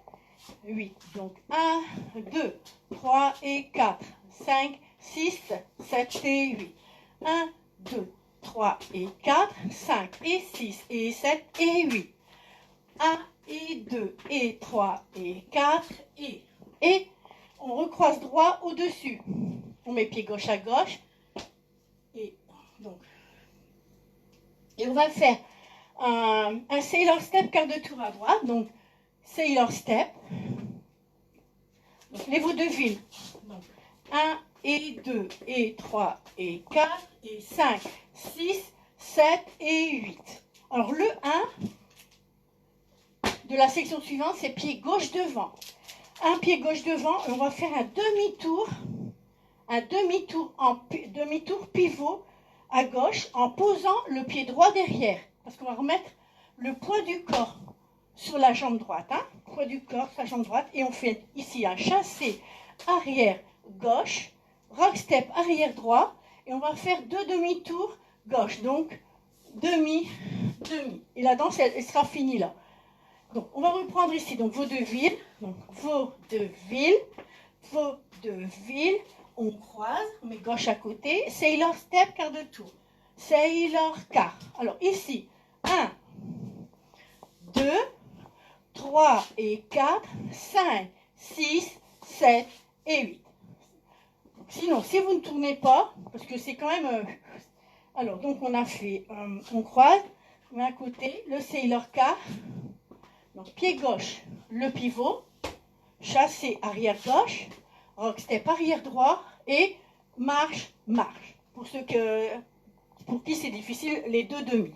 8. Donc 1, 2, 3 et 4, 5, 6, 7 et 8. 1, 2, 3 et 4, 5 et 6 et 7 et 8. 1 et 2 et 3 et 4 et on recroise droit au-dessus. On met pied gauche à gauche. Et donc, et on va faire un sailor step quart de tour à droite. Donc, sailor step, Donc, les vaudevilles. Donc, 1 et 2 et 3 et 4 et 5, 6, 7 et 8. Alors, le 1 de la section suivante, c'est pied gauche devant. Un pied gauche devant, et on va faire un demi-tour demi-tour pivot à gauche en posant le pied droit derrière. Parce qu'on va remettre le poids du corps sur la jambe droite. Poids du corps sur la jambe droite. Et on fait ici un chassé arrière gauche, rock step arrière droit. Et on va faire 2 demi-tours gauche. Donc, demi. Et la danse, elle sera finie là. Donc, on va reprendre ici. Donc, vaudeville. Donc, vaudeville. On croise, on met gauche à côté. Sailor step, quart de tour. Sailor quart. Alors, ici, 1, 2, 3 et 4, 5, 6, 7 et 8. Donc, sinon, si vous ne tournez pas, parce que c'est quand même... alors, donc, on a fait... on croise, on met à côté le Sailor quart. Donc, pied gauche, le pivot. Chassé arrière gauche. Rock step arrière droit et marche. Pour qui c'est difficile, les 2 demi.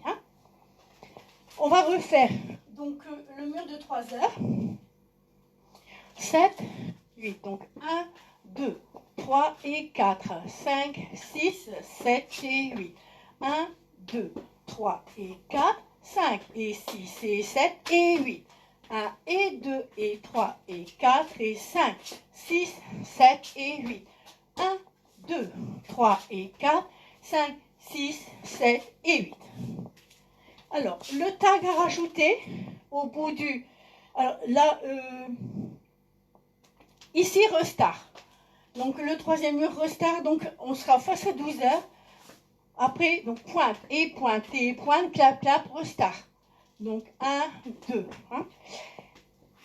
On va refaire donc le mur de 3 heures. 7, 8. Donc 1, 2, 3 et 4, 5, 6, 7 et 8. 1, 2, 3 et 4, 5 et 6 et 7 et 8. 1 et 2 et 3 et 4 et 5, 6, 7 et 8. 1, 2, 3 et 4, 5, 6, 7 et 8. Alors, le tag à rajouter au bout du... Alors là, ici, restart. Donc, le troisième mur, restart. Donc, on sera face à 12 heures. Après, donc, pointe, clap, restart. Donc, 1, 2.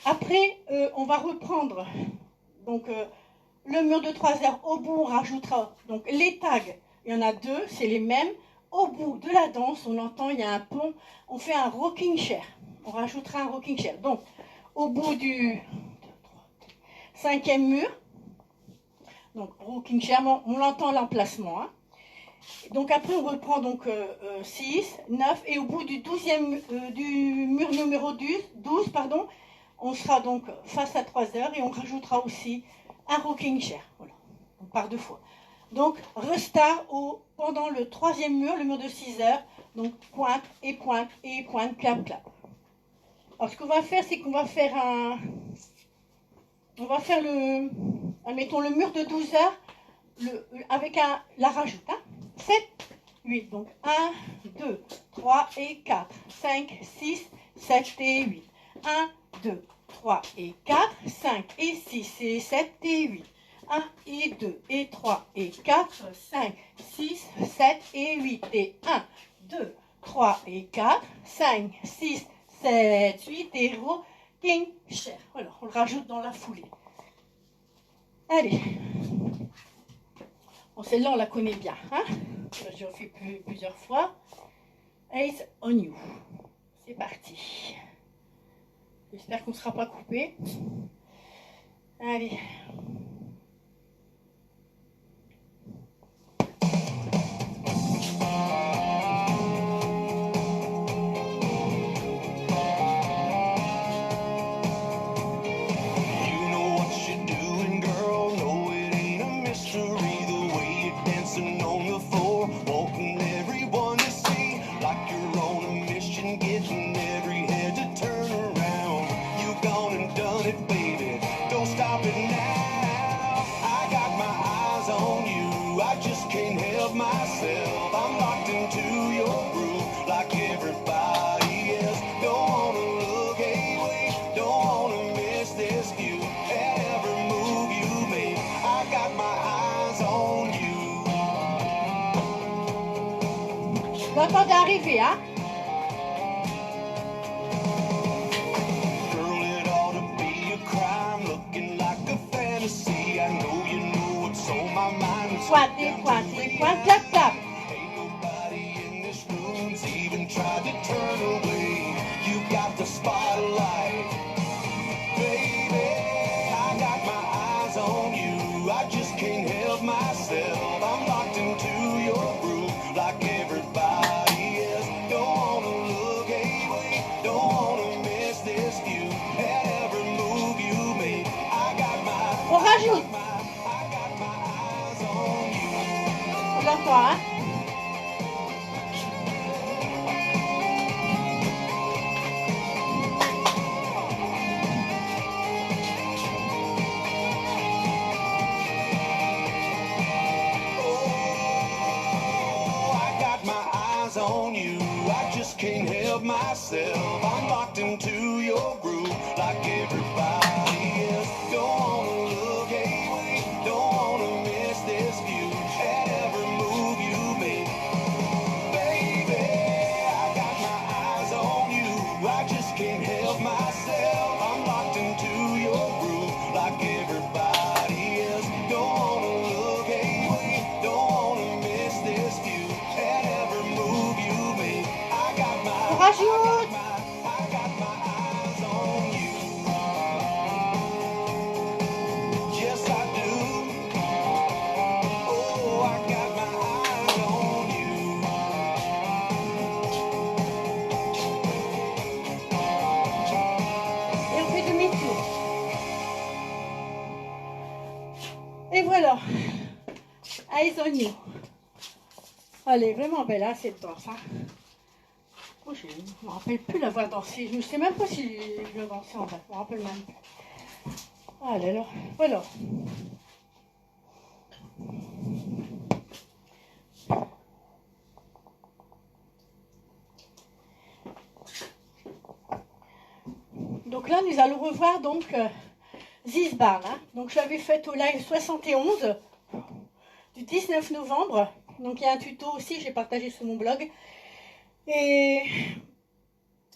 Après, on va reprendre donc, le mur de 3 heures. Au bout, on rajoutera donc, les tags. Il y en a 2, c'est les mêmes. Au bout de la danse, on entend, il y a un pont. On fait un rocking chair. On rajoutera un rocking chair. Donc, au bout du 5e mur, donc rocking chair, on l'entend l'emplacement. Donc après, on reprend donc 6, 9, et au bout du 12e, du mur numéro 12, on sera donc face à 3 heures et on rajoutera aussi un rocking chair. Voilà, on part 2 fois. Donc, restart pendant le 3e mur, le mur de 6 heures. Donc, pointe, clap. Alors, ce qu'on va faire, c'est qu'on va faire on va faire admettons, le mur de 12 heures avec la rajoute. 7, 8. Donc, 1, 2, 3 et 4, 5, 6, 7 et 8. 1, 2, 3 et 4, 5 et 6 et 7 et 8. 1 et 2 et 3 et 4, 5, 6, 7 et 8. Et 1, 2, 3 et 4, 5, 6, 7, 8 et rocking chair. Voilà, on le rajoute dans la foulée. Allez. Bon, celle-là, on la connaît bien. Je l'ai fait plusieurs fois. Eyes on you. C'est parti. J'espère qu'on ne sera pas coupé. Allez. J'entends d'arriver, Pointe, clap. into your groove like everybody else. Don't wanna look away, don't wanna miss this view. Every move you make, I got my On rajoute. eyes on you. Regarde toi, hein. I got my eyes on you. I just can't help myself. I'm locked into your groove like everybody else. Don't wanna look away, don't wanna miss this view. Every move you make, baby, I got my eyes on you. I just can't help myself. I'm locked into your groove like everybody else. Don't wanna look away, don't wanna miss this view. And every move you make, I got my On rajoute. eyes on you. Yes, I do. Oh, I got my eyes on you. Et on fait demi-tour. Et voilà. Eyes on you. Elle est vraiment belle, hein, cette danse. Hein. Oh, je ne me rappelle plus l'avoir dansée. Je ne sais même pas si je l'ai dansée en bas. Je ne me rappelle même plus. Allez, là. Voilà. Donc là, nous allons revoir donc This Barn. Hein. Donc je l'avais faite au live 71 du 19 novembre. Donc il y a un tuto aussi, j'ai partagé sur mon blog. Et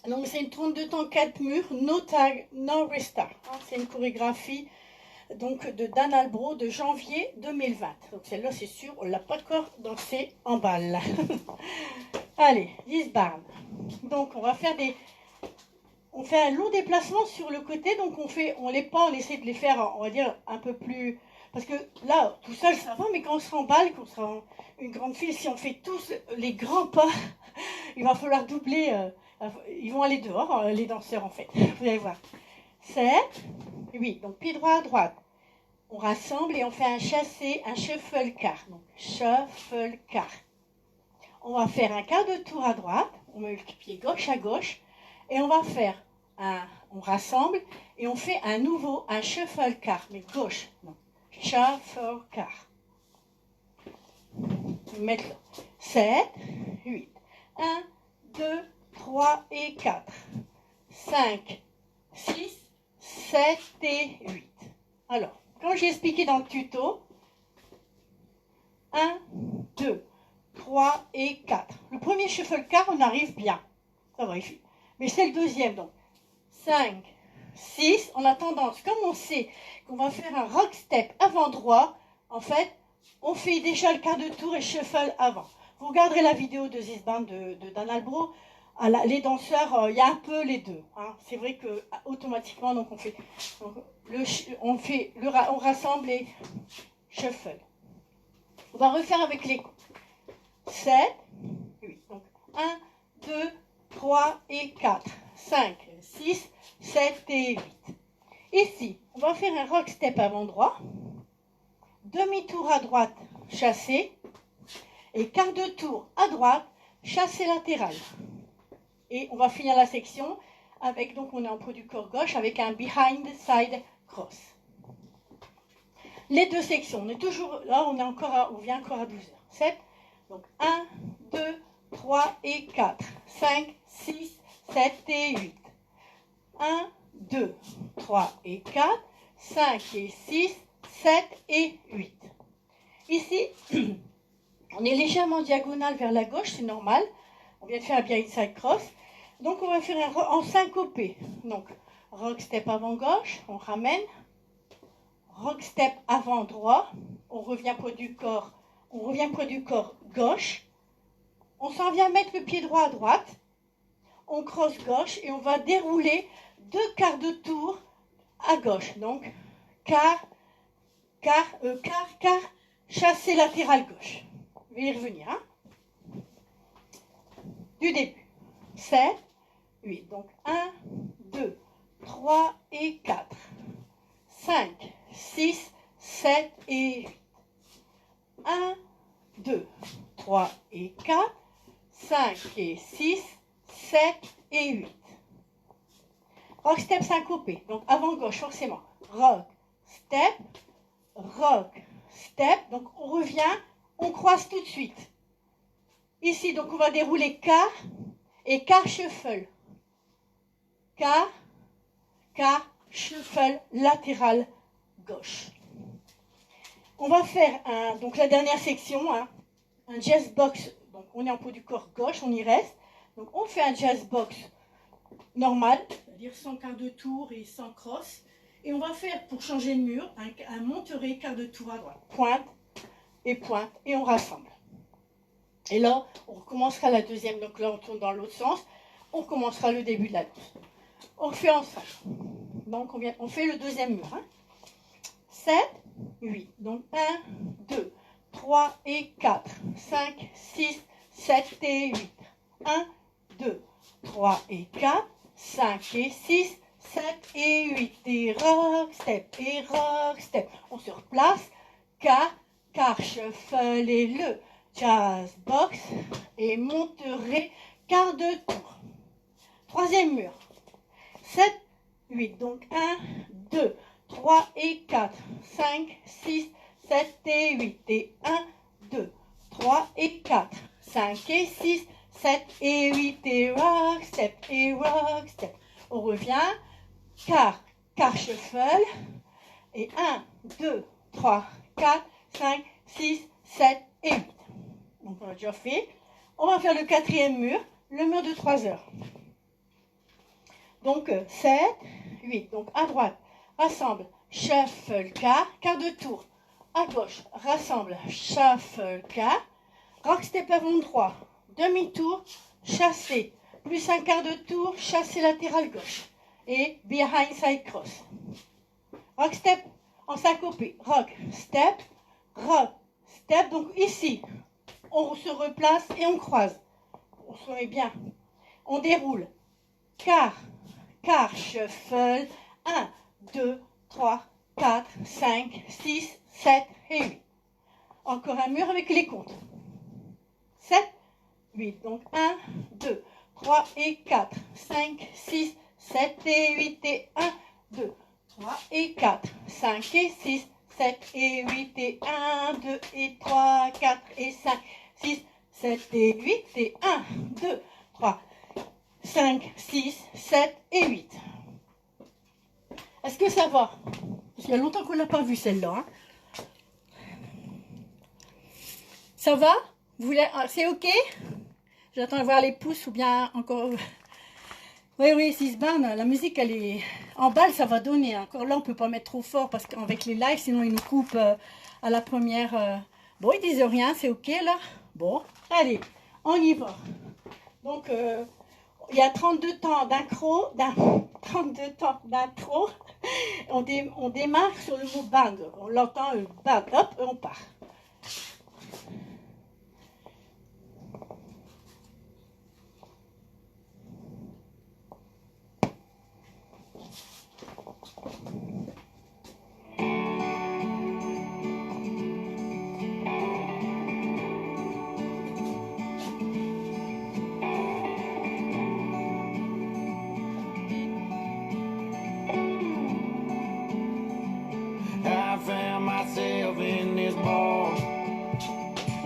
donc c'est une tourne de temps 4 murs, no tag, no restart. Hein. C'est une chorégraphie donc de Dan Albro de janvier 2020. Donc celle-là c'est sûr, on ne l'a pas encore dansée en balle. Allez, This Barn. Donc on va faire on fait un long déplacement sur le côté, donc on essaie de les faire, on va dire, un peu plus... Parce que là, tout seul, ça va, mais quand on se remballe, quand on sera en une grande file, si on fait tous les grands pas, il va falloir doubler, ils vont aller dehors, les danseurs, en fait. Vous allez voir. 7, 8, donc pied droit à droite. On rassemble et on fait un chassé, un shuffle quart. Donc, shuffle quart. On va faire un quart de tour à droite, on met le pied gauche à gauche, et on va faire on rassemble et on fait un shuffle quart, mais gauche. Non. Shuffle quart. Mettre 7, 8. 1, 2, 3 et 4. 5, 6, 7 et 8. Alors, comme j'ai expliqué dans le tuto, 1, 2, 3 et 4. Le premier shuffle quart, on arrive bien. Ça va, mais c'est le deuxième, donc. 5, 6, on a tendance, comme on sait qu'on va faire un rock step avant droit, en fait, on fait déjà le quart de tour et shuffle avant. Vous regarderez la vidéo de This Barn de Dan Albro, les danseurs, il y a un peu les deux. Hein. C'est vrai que automatiquement, donc on rassemble et shuffle. On va refaire avec les coups. 7, 8, donc 1, 2, 3 et 4, 5, 6, 7 et 8. Ici, on va faire un rock step avant droit, demi-tour à droite, chassé, et quart de tour à droite, chassé latéral. Et on va finir la section avec, donc on est en poids du corps gauche, avec un behind side cross. Les deux sections, on est toujours, là on vient encore à 12 heures. 7, donc 1, 2, 3 et 4, 5, 6, 7 et 8. 1, 2, 3 et 4, 5 et 6, 7 et 8. Ici, on est légèrement diagonal vers la gauche, c'est normal. On vient de faire un behind side cross. Donc on va faire en syncopé. Donc, rock step avant gauche, on ramène. Rock step avant droit, on revient près du corps gauche. On s'en vient mettre le pied droit à droite. On crosse gauche et on va dérouler 2 quarts de tour à gauche. Donc, quart, chassé latéral gauche. vais y revenir. Hein. Du début. 7, 8. Donc 1, 2, 3 et 4. 5, 6, 7 et 8. 1, 2, 3 et 4. 5 et 6, 7 et 8. Rock, step, syncopé. Donc avant gauche, forcément. Rock, step, rock, step. Donc on revient, on croise tout de suite. Ici, donc on va dérouler quart et quart shuffle. Quart, quart, shuffle latéral gauche. On va faire donc la dernière section, hein, un jazz box. Donc on est en peau du corps gauche, on y reste. Donc on fait un jazz box normal, c'est-à-dire sans quart de tour et sans crosse. Et on va faire, pour changer de mur, un monteré quart de tour à droite. Pointe, et on rassemble. Et là, on recommencera la deuxième. Donc là, on tourne dans l'autre sens. On recommencera le début de la danse. On fait ensemble. Donc on fait le deuxième mur. Hein. 7, 8. Donc 1, 2, 3 et 4. 5, 6, 7 et 8. 1, 2, 3 et 4. 5 et 6, 7 et 8. Et rock, step. On se replace. Quart, shuffle et le jazz box. Et monteré, quart de tour. Troisième mur. 7, 8. Donc 1, 2, 3 et 4. 5, 6, 7 et 8. Et 1, 2, 3 et 4. 5 et 6, 7 et 8. Et rock, step. On revient. Quart, shuffle. Et 1, 2, 3, 4, 5, 6, 7 et 8. Donc on a déjà fait. On va faire le quatrième mur, le mur de 3 heures. Donc 7, 8. Donc à droite, rassemble, shuffle, quart de tour. À gauche, rassemble, shuffle, quart. Rock step avant droit. Demi-tour, chassé. Plus un quart de tour, chassé latéral gauche. Et behind side cross. Rock step en syncopé. Rock, step. Donc ici, on se replace et on croise. On se met bien. On déroule. Quart, shuffle. 1, 2, 3, 4, 5, 6, 7 et 8. Encore un mur avec les comptes. 7, 8. Donc 1, 2, 3 et 4, 5, 6, 7 et 8. Et 1, 2, 3 et 4, 5 et 6, 7 et 8. Et 1, 2 et 3, 4 et 5, 6, 7 et 8. Et 1, 2, 3, 5, 6, 7 et 8. Est-ce que ça va? Parce qu'il y a longtemps qu'on ne l'a pas vu celle-là. Hein. Ça va? C'est ok? J'attends de voir les pouces ou bien encore... Oui, Sisban, la musique, elle est... En balle, ça va donner. Encore là, on ne peut pas mettre trop fort parce qu'avec les lives, sinon ils nous coupent à la première... Bon, ils disent rien, c'est ok là? Bon, allez, on y va. Donc, il y a 32 temps d'intro, 32 temps d'intro. On démarre sur le mot band. On l'entend, band, hop, et on part.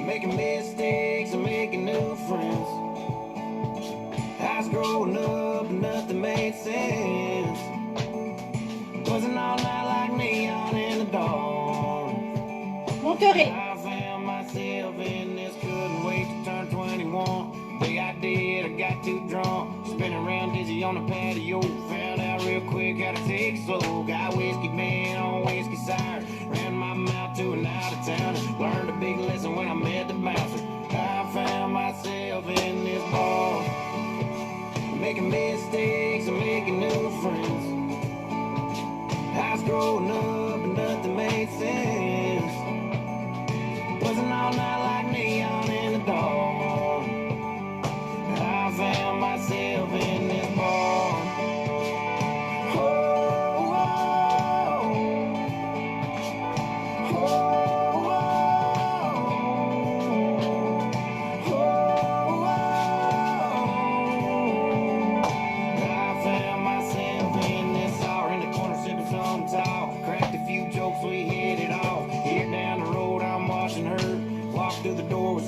Making mistakes and making new friends. I was growing up and nothing made sense. Wasn't all night like neon in the dark. Monterey. I found myself in this, couldn't wait to turn 21. The day I did, I got too drunk, spinning around dizzy on the patio. Found out real quick how to take it slow. Got whiskey man on whiskey sire. Ran my mouth to an out of town. Learned a big lesson when I met the bouncer. I found myself in this bar, making mistakes and making new friends. I was growing up and nothing made sense. Wasn't all night like neon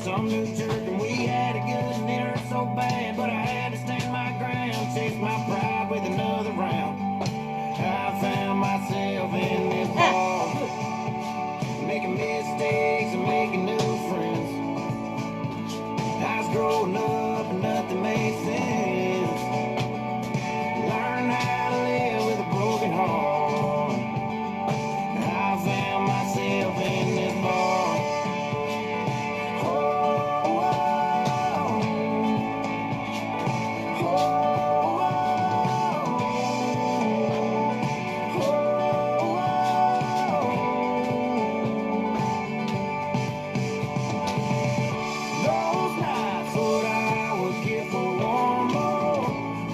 some new jerk, and we had a good and it hurt so bad, but I had to stand my ground, chase my pride with another round. I found myself in this bar, making mistakes and making new friends. I was growing up and nothing made sense. Learn how to live with a broken heart. I found myself in this bar. Oh, oh, oh, oh, Those nights thought I would get for one more.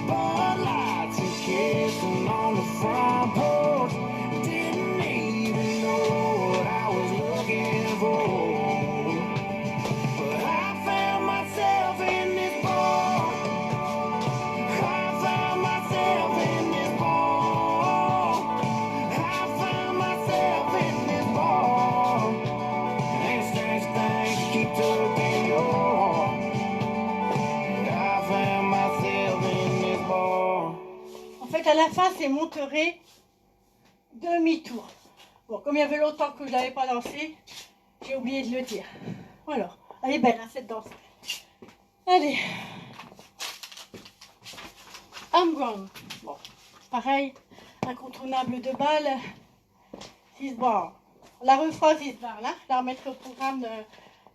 Bud Lights and kissing on the front porch. Didn't even know what I was looking for. But I found myself in this bar. I found myself in this bar. I found myself in this bar. And strange things keep taking your heart. I found myself in this bar. En fait, à la fin, c'est Monterey demi-tour. Bon, comme il y avait longtemps que je ne l'avais pas dansé, j'ai oublié de le dire. Voilà. Elle est belle, hein, cette danse. Allez. I'm Gone. Bon, pareil, incontournable de balle. 6 bars. La refera 6 bars, là. La remettre au programme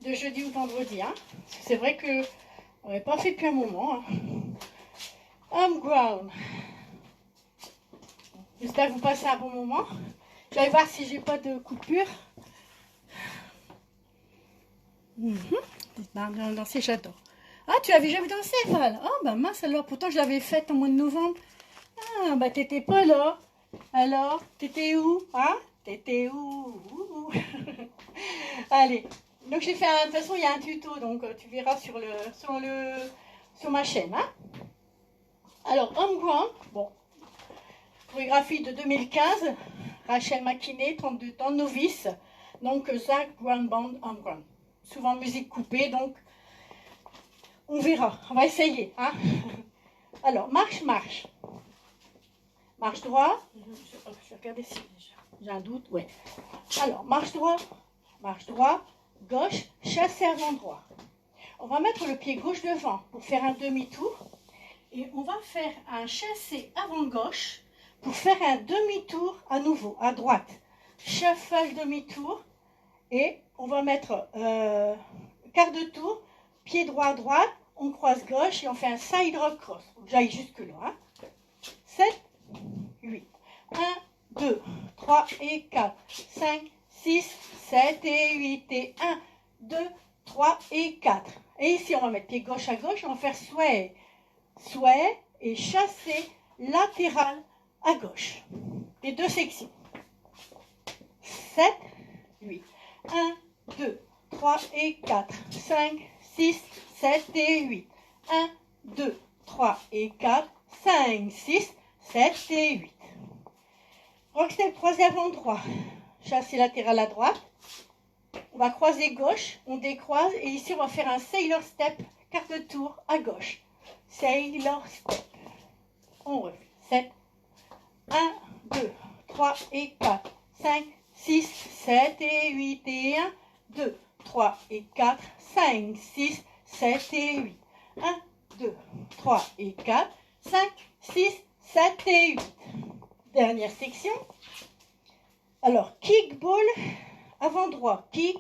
de jeudi ou vendredi. Hein. C'est vrai que on n'avait pas fait depuis un moment. Hein. I'm Gone. J'espère que vous passez un bon moment. Je vais voir si j'ai pas de coupure. Danser, j'adore. Ah, tu avais jamais dansé, Val? Oh, bah mince alors. Pourtant, je l'avais faite au mois de novembre. Ah, bah t'étais pas là. Alors, t'étais où? Hein? T'étais où? Allez. Donc, j'ai fait de toute façon, il y a un tuto. Donc, tu verras sur ma chaîne. Hein? Alors, Homegrown. Bon. Chorégraphie de 2015, Rachel McKinney, 32 ans, novice, donc Zach Brown Band Homegrown. Souvent musique coupée, donc on verra, on va essayer. Hein. Alors, marche. Marche droit, je vais regarder si j'ai un doute, ouais. Alors, marche droit, gauche, chassé avant droit. On va mettre le pied gauche devant pour faire un demi-tour et on va faire un chassé avant gauche pour faire un demi-tour à nouveau, à droite. Shuffle demi-tour. Et on va mettre quart de tour, pied droit à droite, on croise gauche et on fait un side rock cross. J'aille jusque là. Hein. 7, 8. 1, 2, 3 et 4, 5, 6, 7 et 8. Et 1, 2, 3 et 4. Et ici, on va mettre pied gauche à gauche, on va faire sway. Sway et chasser latéral à gauche. Les deux sections. 7, 8. 1, 2, 3 et 4, 5, 6, 7 et 8. 1, 2, 3 et 4, 5, 6, 7 et 8. Rockstep croisé avant droit. Chassé latéral à droite. On va croiser gauche, on décroise et ici on va faire un sailor step, quart de tour à gauche. Sailor step. On refait. 7, 1, 2, 3 et 4, 5, 6, 7 et 8 et 1, 2, 3 et 4, 5, 6, 7 et 8. 1, 2, 3 et 4, 5, 6, 7 et 8. Dernière section. Alors, kick ball avant droit, kick,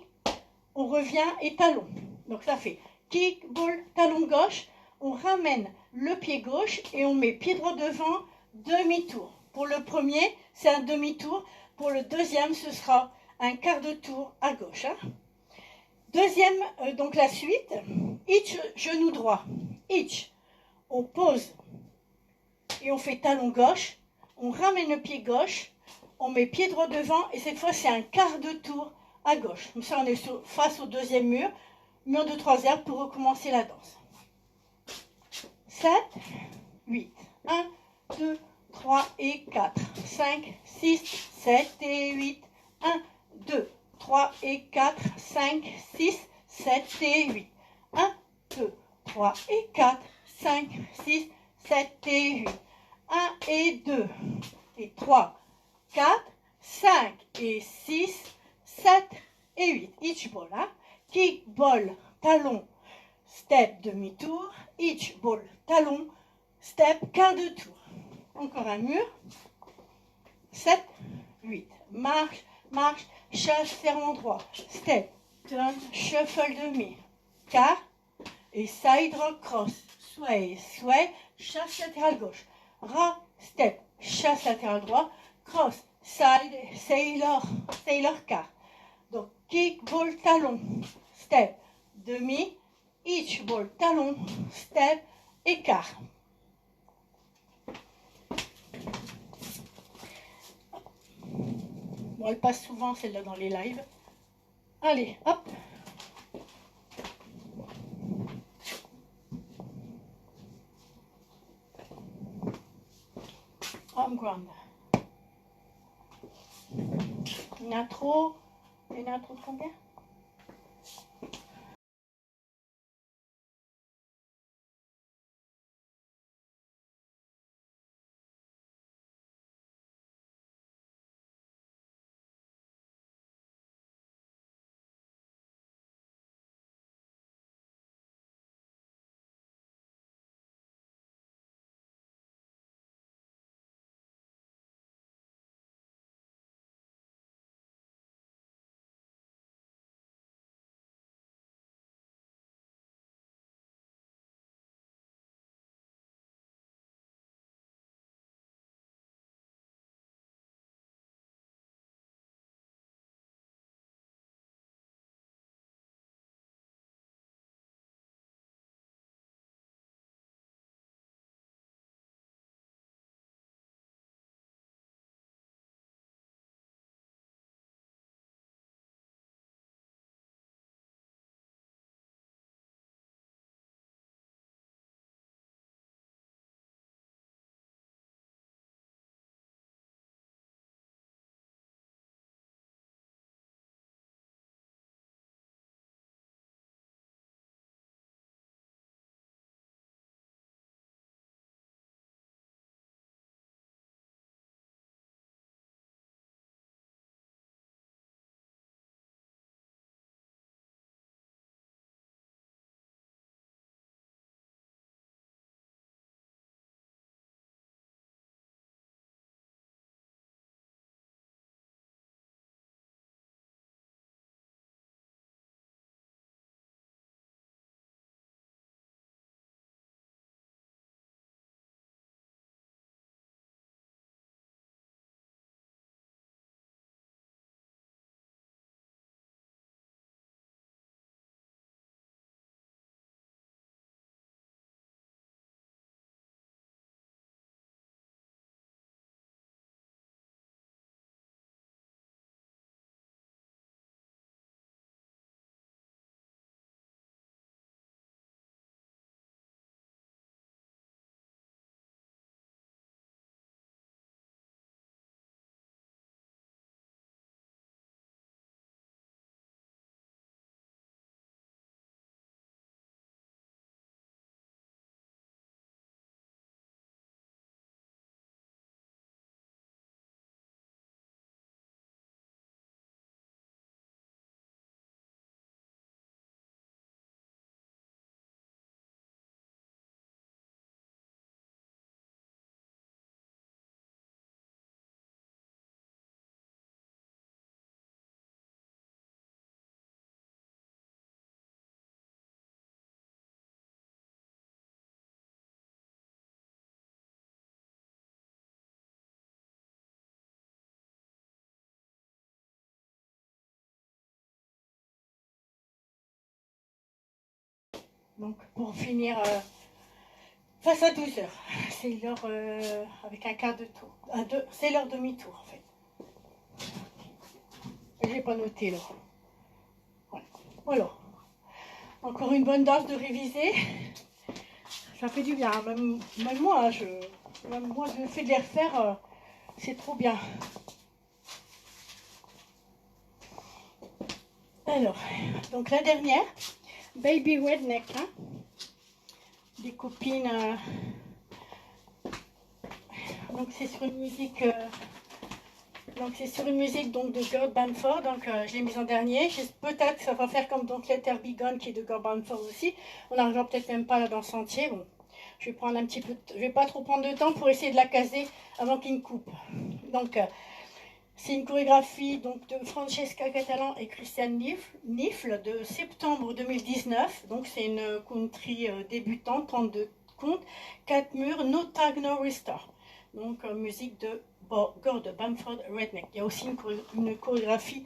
on revient et talon. Donc ça fait kick ball, talon gauche, on ramène le pied gauche et on met pied droit devant, demi-tour. Pour le premier, c'est un demi-tour. Pour le deuxième, ce sera un quart de tour à gauche. Hein. Deuxième, donc la suite, each genou droit. Each, on pose et on fait talon gauche. On ramène le pied gauche, on met pied droit devant et cette fois, c'est un quart de tour à gauche. Comme ça, on est face au deuxième mur de 3 heures pour recommencer la danse. 7, 8, 1, 2, 3 et 4, 5, 6, 7 et 8, 1, 2, 3 et 4, 5, 6, 7 et 8. 1, 2, 3 et 4, 5, 6, 7 et 8. 1 et 2 et 3, 4, 5 et 6, 7 et 8. Each ball, hein? Kick, ball, talon, step, demi-tour. Each ball, talon, step, quart de tour. Encore un mur. 7, 8. Marche, marche, chasse, serrant droit. Step, turn, shuffle demi. Quart et side rock cross. Sway, sway, chasse latérale gauche. Ra, step, chasse latérale droit. Cross, side, sailor, sailor quart. Donc, kick, ball, talon, step, demi, each ball, talon, step, écart. Bon, elle passe souvent celle-là dans les lives. Allez, hop. Home ground. Une intro de combien? Donc, pour finir, face à 12 heures, c'est l'heure avec un quart de tour. C'est l'heure demi-tour, en fait. Je n'ai pas noté, là. Voilà. Encore une bonne dose de réviser. Ça fait du bien. Même moi, je fais de les refaire. C'est trop bien. Alors, donc la dernière, Baby Redneck, hein, des copines. Donc c'est sur une musique, donc de Girl Bamford. Donc je l'ai mise en dernier. Peut-être que ça va faire comme donc Let Her Be Gone qui est de Girl Bamford aussi. On n'arrivera peut-être même pas là dans le sentier. Bon, je vais prendre un petit peu, je vais pas trop prendre de temps pour essayer de la caser avant qu'il me coupe. Donc c'est une chorégraphie donc, de Francesca Catalan et Christiane Nifl de septembre 2019. Donc c'est une country débutante, 32 comptes, 4 murs, No Tag, No Restart. Donc musique de Gord Bamford Redneck. Il y a aussi une chorégraphie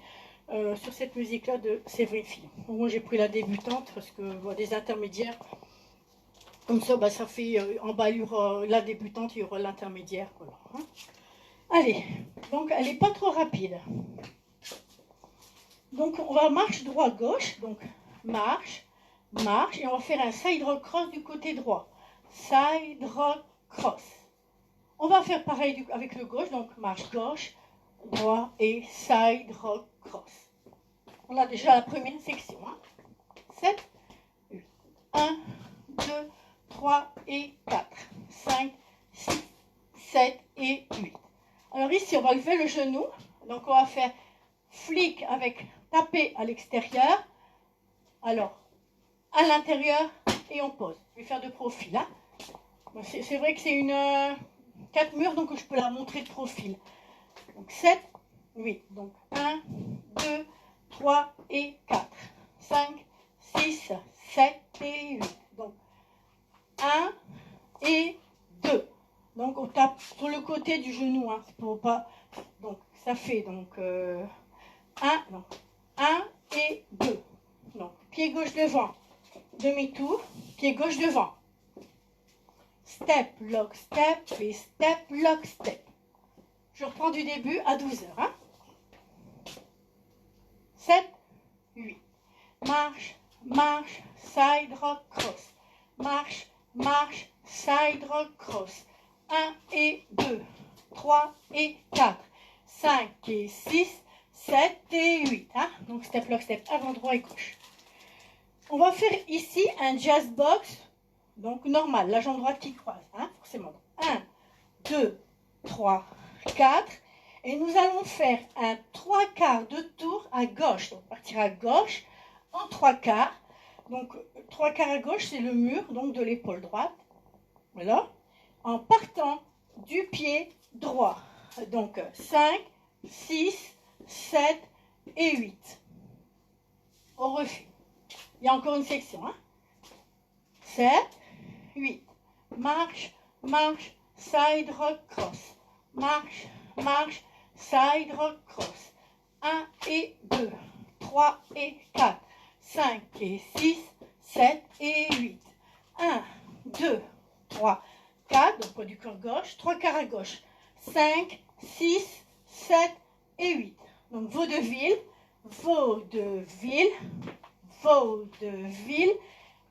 sur cette musique-là de Séverine. Moi j'ai pris la débutante parce que des intermédiaires, comme ça, ça fait en bas il y aura la débutante, il y aura l'intermédiaire. Voilà, hein. Allez, donc elle n'est pas trop rapide. Donc on va marche droit gauche, donc marche, marche, et on va faire un side rock cross du côté droit. Side rock cross. On va faire pareil avec le gauche, donc marche gauche, droit et side rock cross. On a déjà la première section. 7, 8, 1, 2, 3 et 4, 5, 6, 7 et 8. Alors ici, on va lever le genou. Donc, on va faire flic avec taper à l'extérieur. Alors, à l'intérieur et on pose. Je vais faire de profil. Hein. Bon, c'est vrai que c'est une 4 murs, donc je peux la montrer de profil. Donc, 7, 8. Donc, 1, 2, 3 et 4. 5, 6, 7 et 8. Donc, 1 et 2. Donc on tape sur le côté du genou, hein, pour pas. Donc ça fait donc 1 et 2. Donc pied gauche devant, demi-tour, pied gauche devant. Step, lock, step et step, lock, step. Je reprends du début à 12 heures. Hein. 7, 8. Marche, marche, side rock cross. Marche, marche, side rock cross. 1 et 2, 3 et 4, 5 et 6, 7 et 8. Hein? Donc step, lock, step, avant, droit et gauche. On va faire ici un jazz box, donc normal, la jambe droite qui croise, hein, forcément. 1, 2, 3, 4. Et nous allons faire un 3 quarts de tour à gauche. Donc partir à gauche en 3 quarts. Donc 3 quarts à gauche, c'est le mur donc de l'épaule droite. Voilà. En partant du pied droit. Donc 5, 6, 7 et 8. Au refus. Il y a encore une section. Hein. 7, 8. Marche, marche, side rock cross. Marche, marche, side rock cross. 1 et 2, 3 et 4, 5 et 6, 7 et 8. 1, 2, 3, 4, donc poids du corps gauche, 3 quarts à gauche, 5, 6, 7 et 8. Donc vaudeville, vaudeville, vaudeville.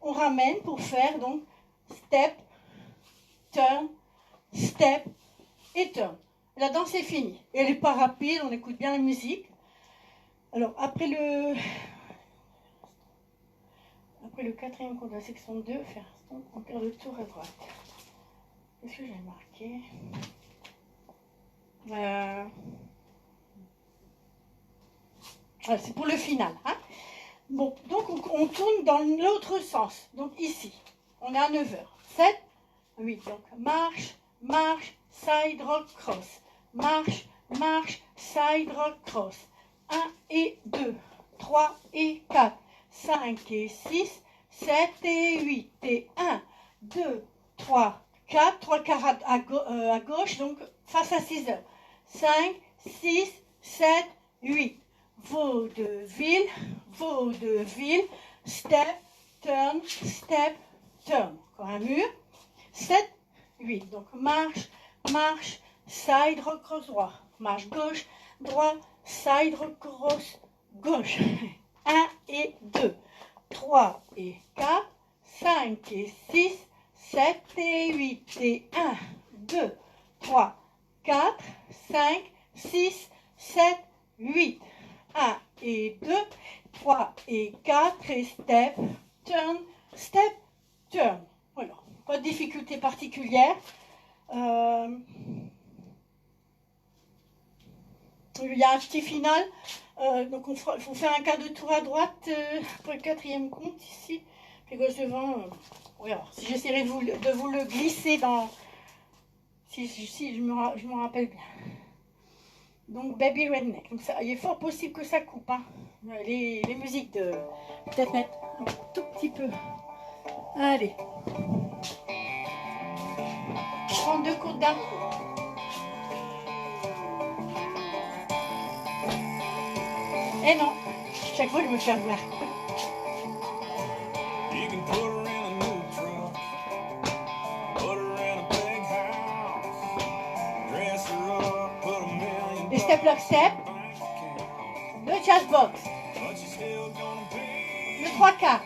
On ramène pour faire donc step, turn, step et turn. La danse est finie. Elle n'est pas rapide, on écoute bien la musique. Alors après le quatrième compte de la section 2, faire un quart de tour à droite. Qu'est-ce que j'ai marqué? C'est pour le final. Hein. Bon, donc on tourne dans l'autre sens. Donc ici, on est à 9 heures. 7, 8. Donc marche, marche, side rock cross. Marche, marche, side rock cross. 1 et 2, 3 et 4, 5 et 6, 7 et 8. Et 1, 2, 3, 4, 3 quarts à gauche, donc face à 6 heures. 5, 6, 7, 8. Vaudeville, vaudeville, step, turn, step, turn. Encore un mur. 7, 8. Donc marche, marche, side rock cross droit. Marche gauche, droit, side rock cross gauche. 1 et 2, 3 et 4, 5 et 6, 7 et 8. Et 1, 2, 3, 4, 5, 6, 7, 8. 1 et 2, 3 step, turn, step, turn. Voilà, pas de difficulté particulière. Il y a un petit final, donc il faut faire un quart de tour à droite pour le quatrième compte ici, puis gauche devant. Voilà. Si j'essaierai de vous le glisser dans, si je me rappelle bien. Donc Baby Redneck, donc ça, il est fort possible que ça coupe, hein. Les musiques de, peut-être mettre un tout petit peu. Allez, prendre 2 courtes d'un coup. Eh non, chaque fois je me fais avoir. You can put her in a new truck, put her in a big house, dress her up, put $1 million Les step lock step, in the bank account, le jazz box, but she's still gonna be le 3/4,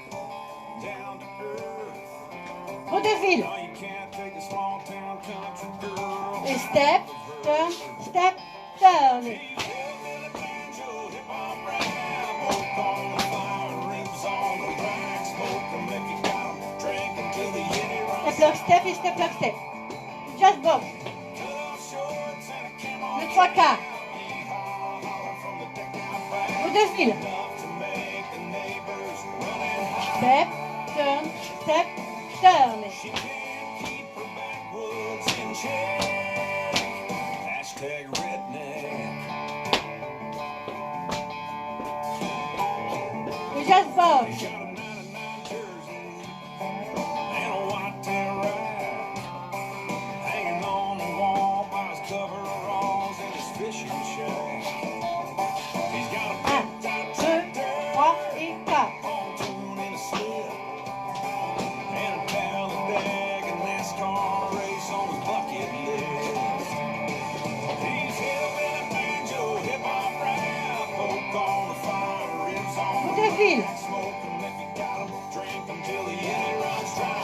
down to earth. vaudeville, No, you can't take a small town country girl. et step, turn, step, turn. Step lock step et step lock step. Le jazz box, le 3/4, vaudeville, step, turn, step, turn. Hashtag redneck. Le jazz box, Got a 99 jersey and a white tail rag hanging on the wall by his coveralls in his fishing shack. He's got a 1, big top 2, tractor, 3 et 4. pontoon in a slip, and a Talladega NASCAR race on his bucket list. He's hillbilly banjo, hip hop rap, folk on the fire, ribs on the Vaudeville, rack, smoke 'em if you got 'em, drink 'em till the end runs dry.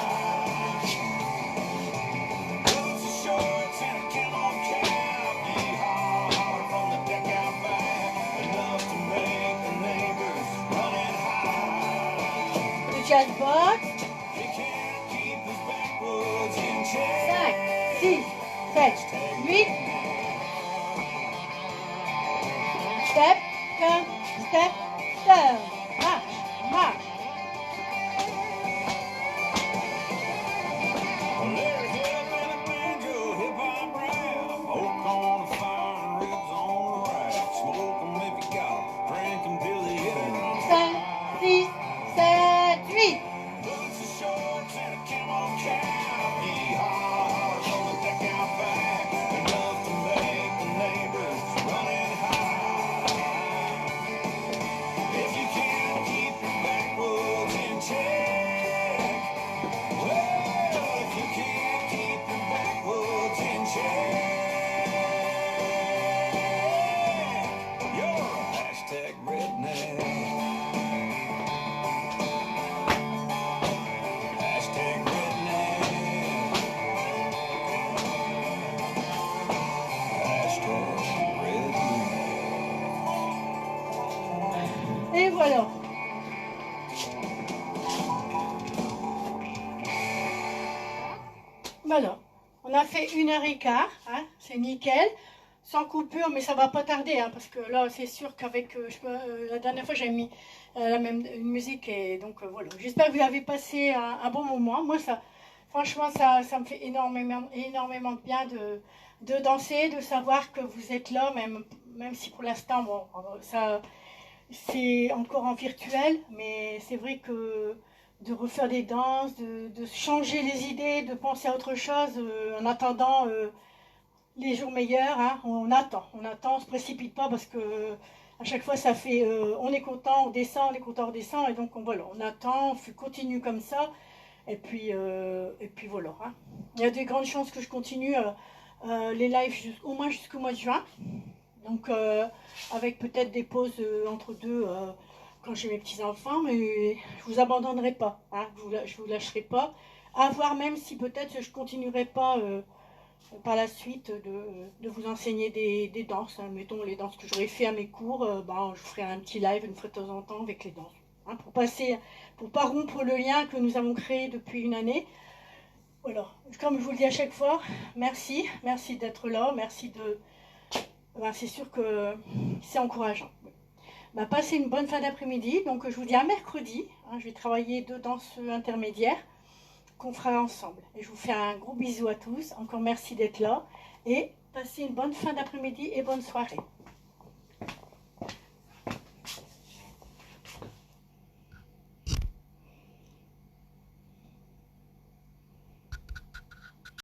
Gloves and shorts and a camo cap, yeehaw, holler from the deck out back, enough to make the neighbors running high. le jazz box, He can't keep his backwoods in check. 5, 6, 7, 8. Step, turn, step, turn. Marche, marche. Larry hillbilly banjo, hip hop rap, folk on the fire and ribs on the rack, smoke 'em if you got 'em, drink 'em till the end runs 5, 6, 7, 8. boots and shorts and a camo cap, yeehaw, holler from the deck out back, enough to make the neighbors running high. If you can't keep your backwoods in check, well, if you can't keep your backwoods in check, you're a hashtag redneck. Hashtag redneck. Hashtag redneck. Et voilà. Voilà. On a fait 1h15, hein, c'est nickel. Sans coupure, mais ça va pas tarder, hein, parce que là, c'est sûr qu'avec, la dernière fois, j'avais mis la même une musique, et donc voilà. J'espère que vous avez passé un bon moment. Moi, ça, franchement, ça me fait énormément de bien de danser, de savoir que vous êtes là, même si pour l'instant, bon, ça, c'est encore en virtuel, mais c'est vrai que de refaire des danses, de changer les idées, de penser à autre chose, en attendant les jours meilleurs, hein, on attend, on se précipite pas, parce que à chaque fois ça fait, on est content, on descend, on est content, on descend, et donc voilà, on attend, on continue comme ça, et puis voilà, hein. Il y a de grandes chances que je continue les lives au moins jusqu'au mois de juin, donc avec peut-être des pauses entre deux quand j'ai mes petits enfants, mais je vous abandonnerai pas, hein, je vous lâcherai pas, à voir même si peut-être je continuerai pas par la suite de vous enseigner des danses, hein. Mettons les danses que j'aurais fait à mes cours, ben, je ferai un petit live une fois de temps en temps avec les danses, hein, pour pas rompre le lien que nous avons créé depuis une année. Voilà, comme je vous le dis à chaque fois, merci d'être là, c'est sûr que c'est encourageant. Passez une bonne fin d'après-midi, donc je vous dis à mercredi, hein, je vais travailler dans ce intermédiaire qu'on fera ensemble. Et je vous fais un gros bisou à tous, encore merci d'être là, et passez une bonne fin d'après-midi et bonne soirée.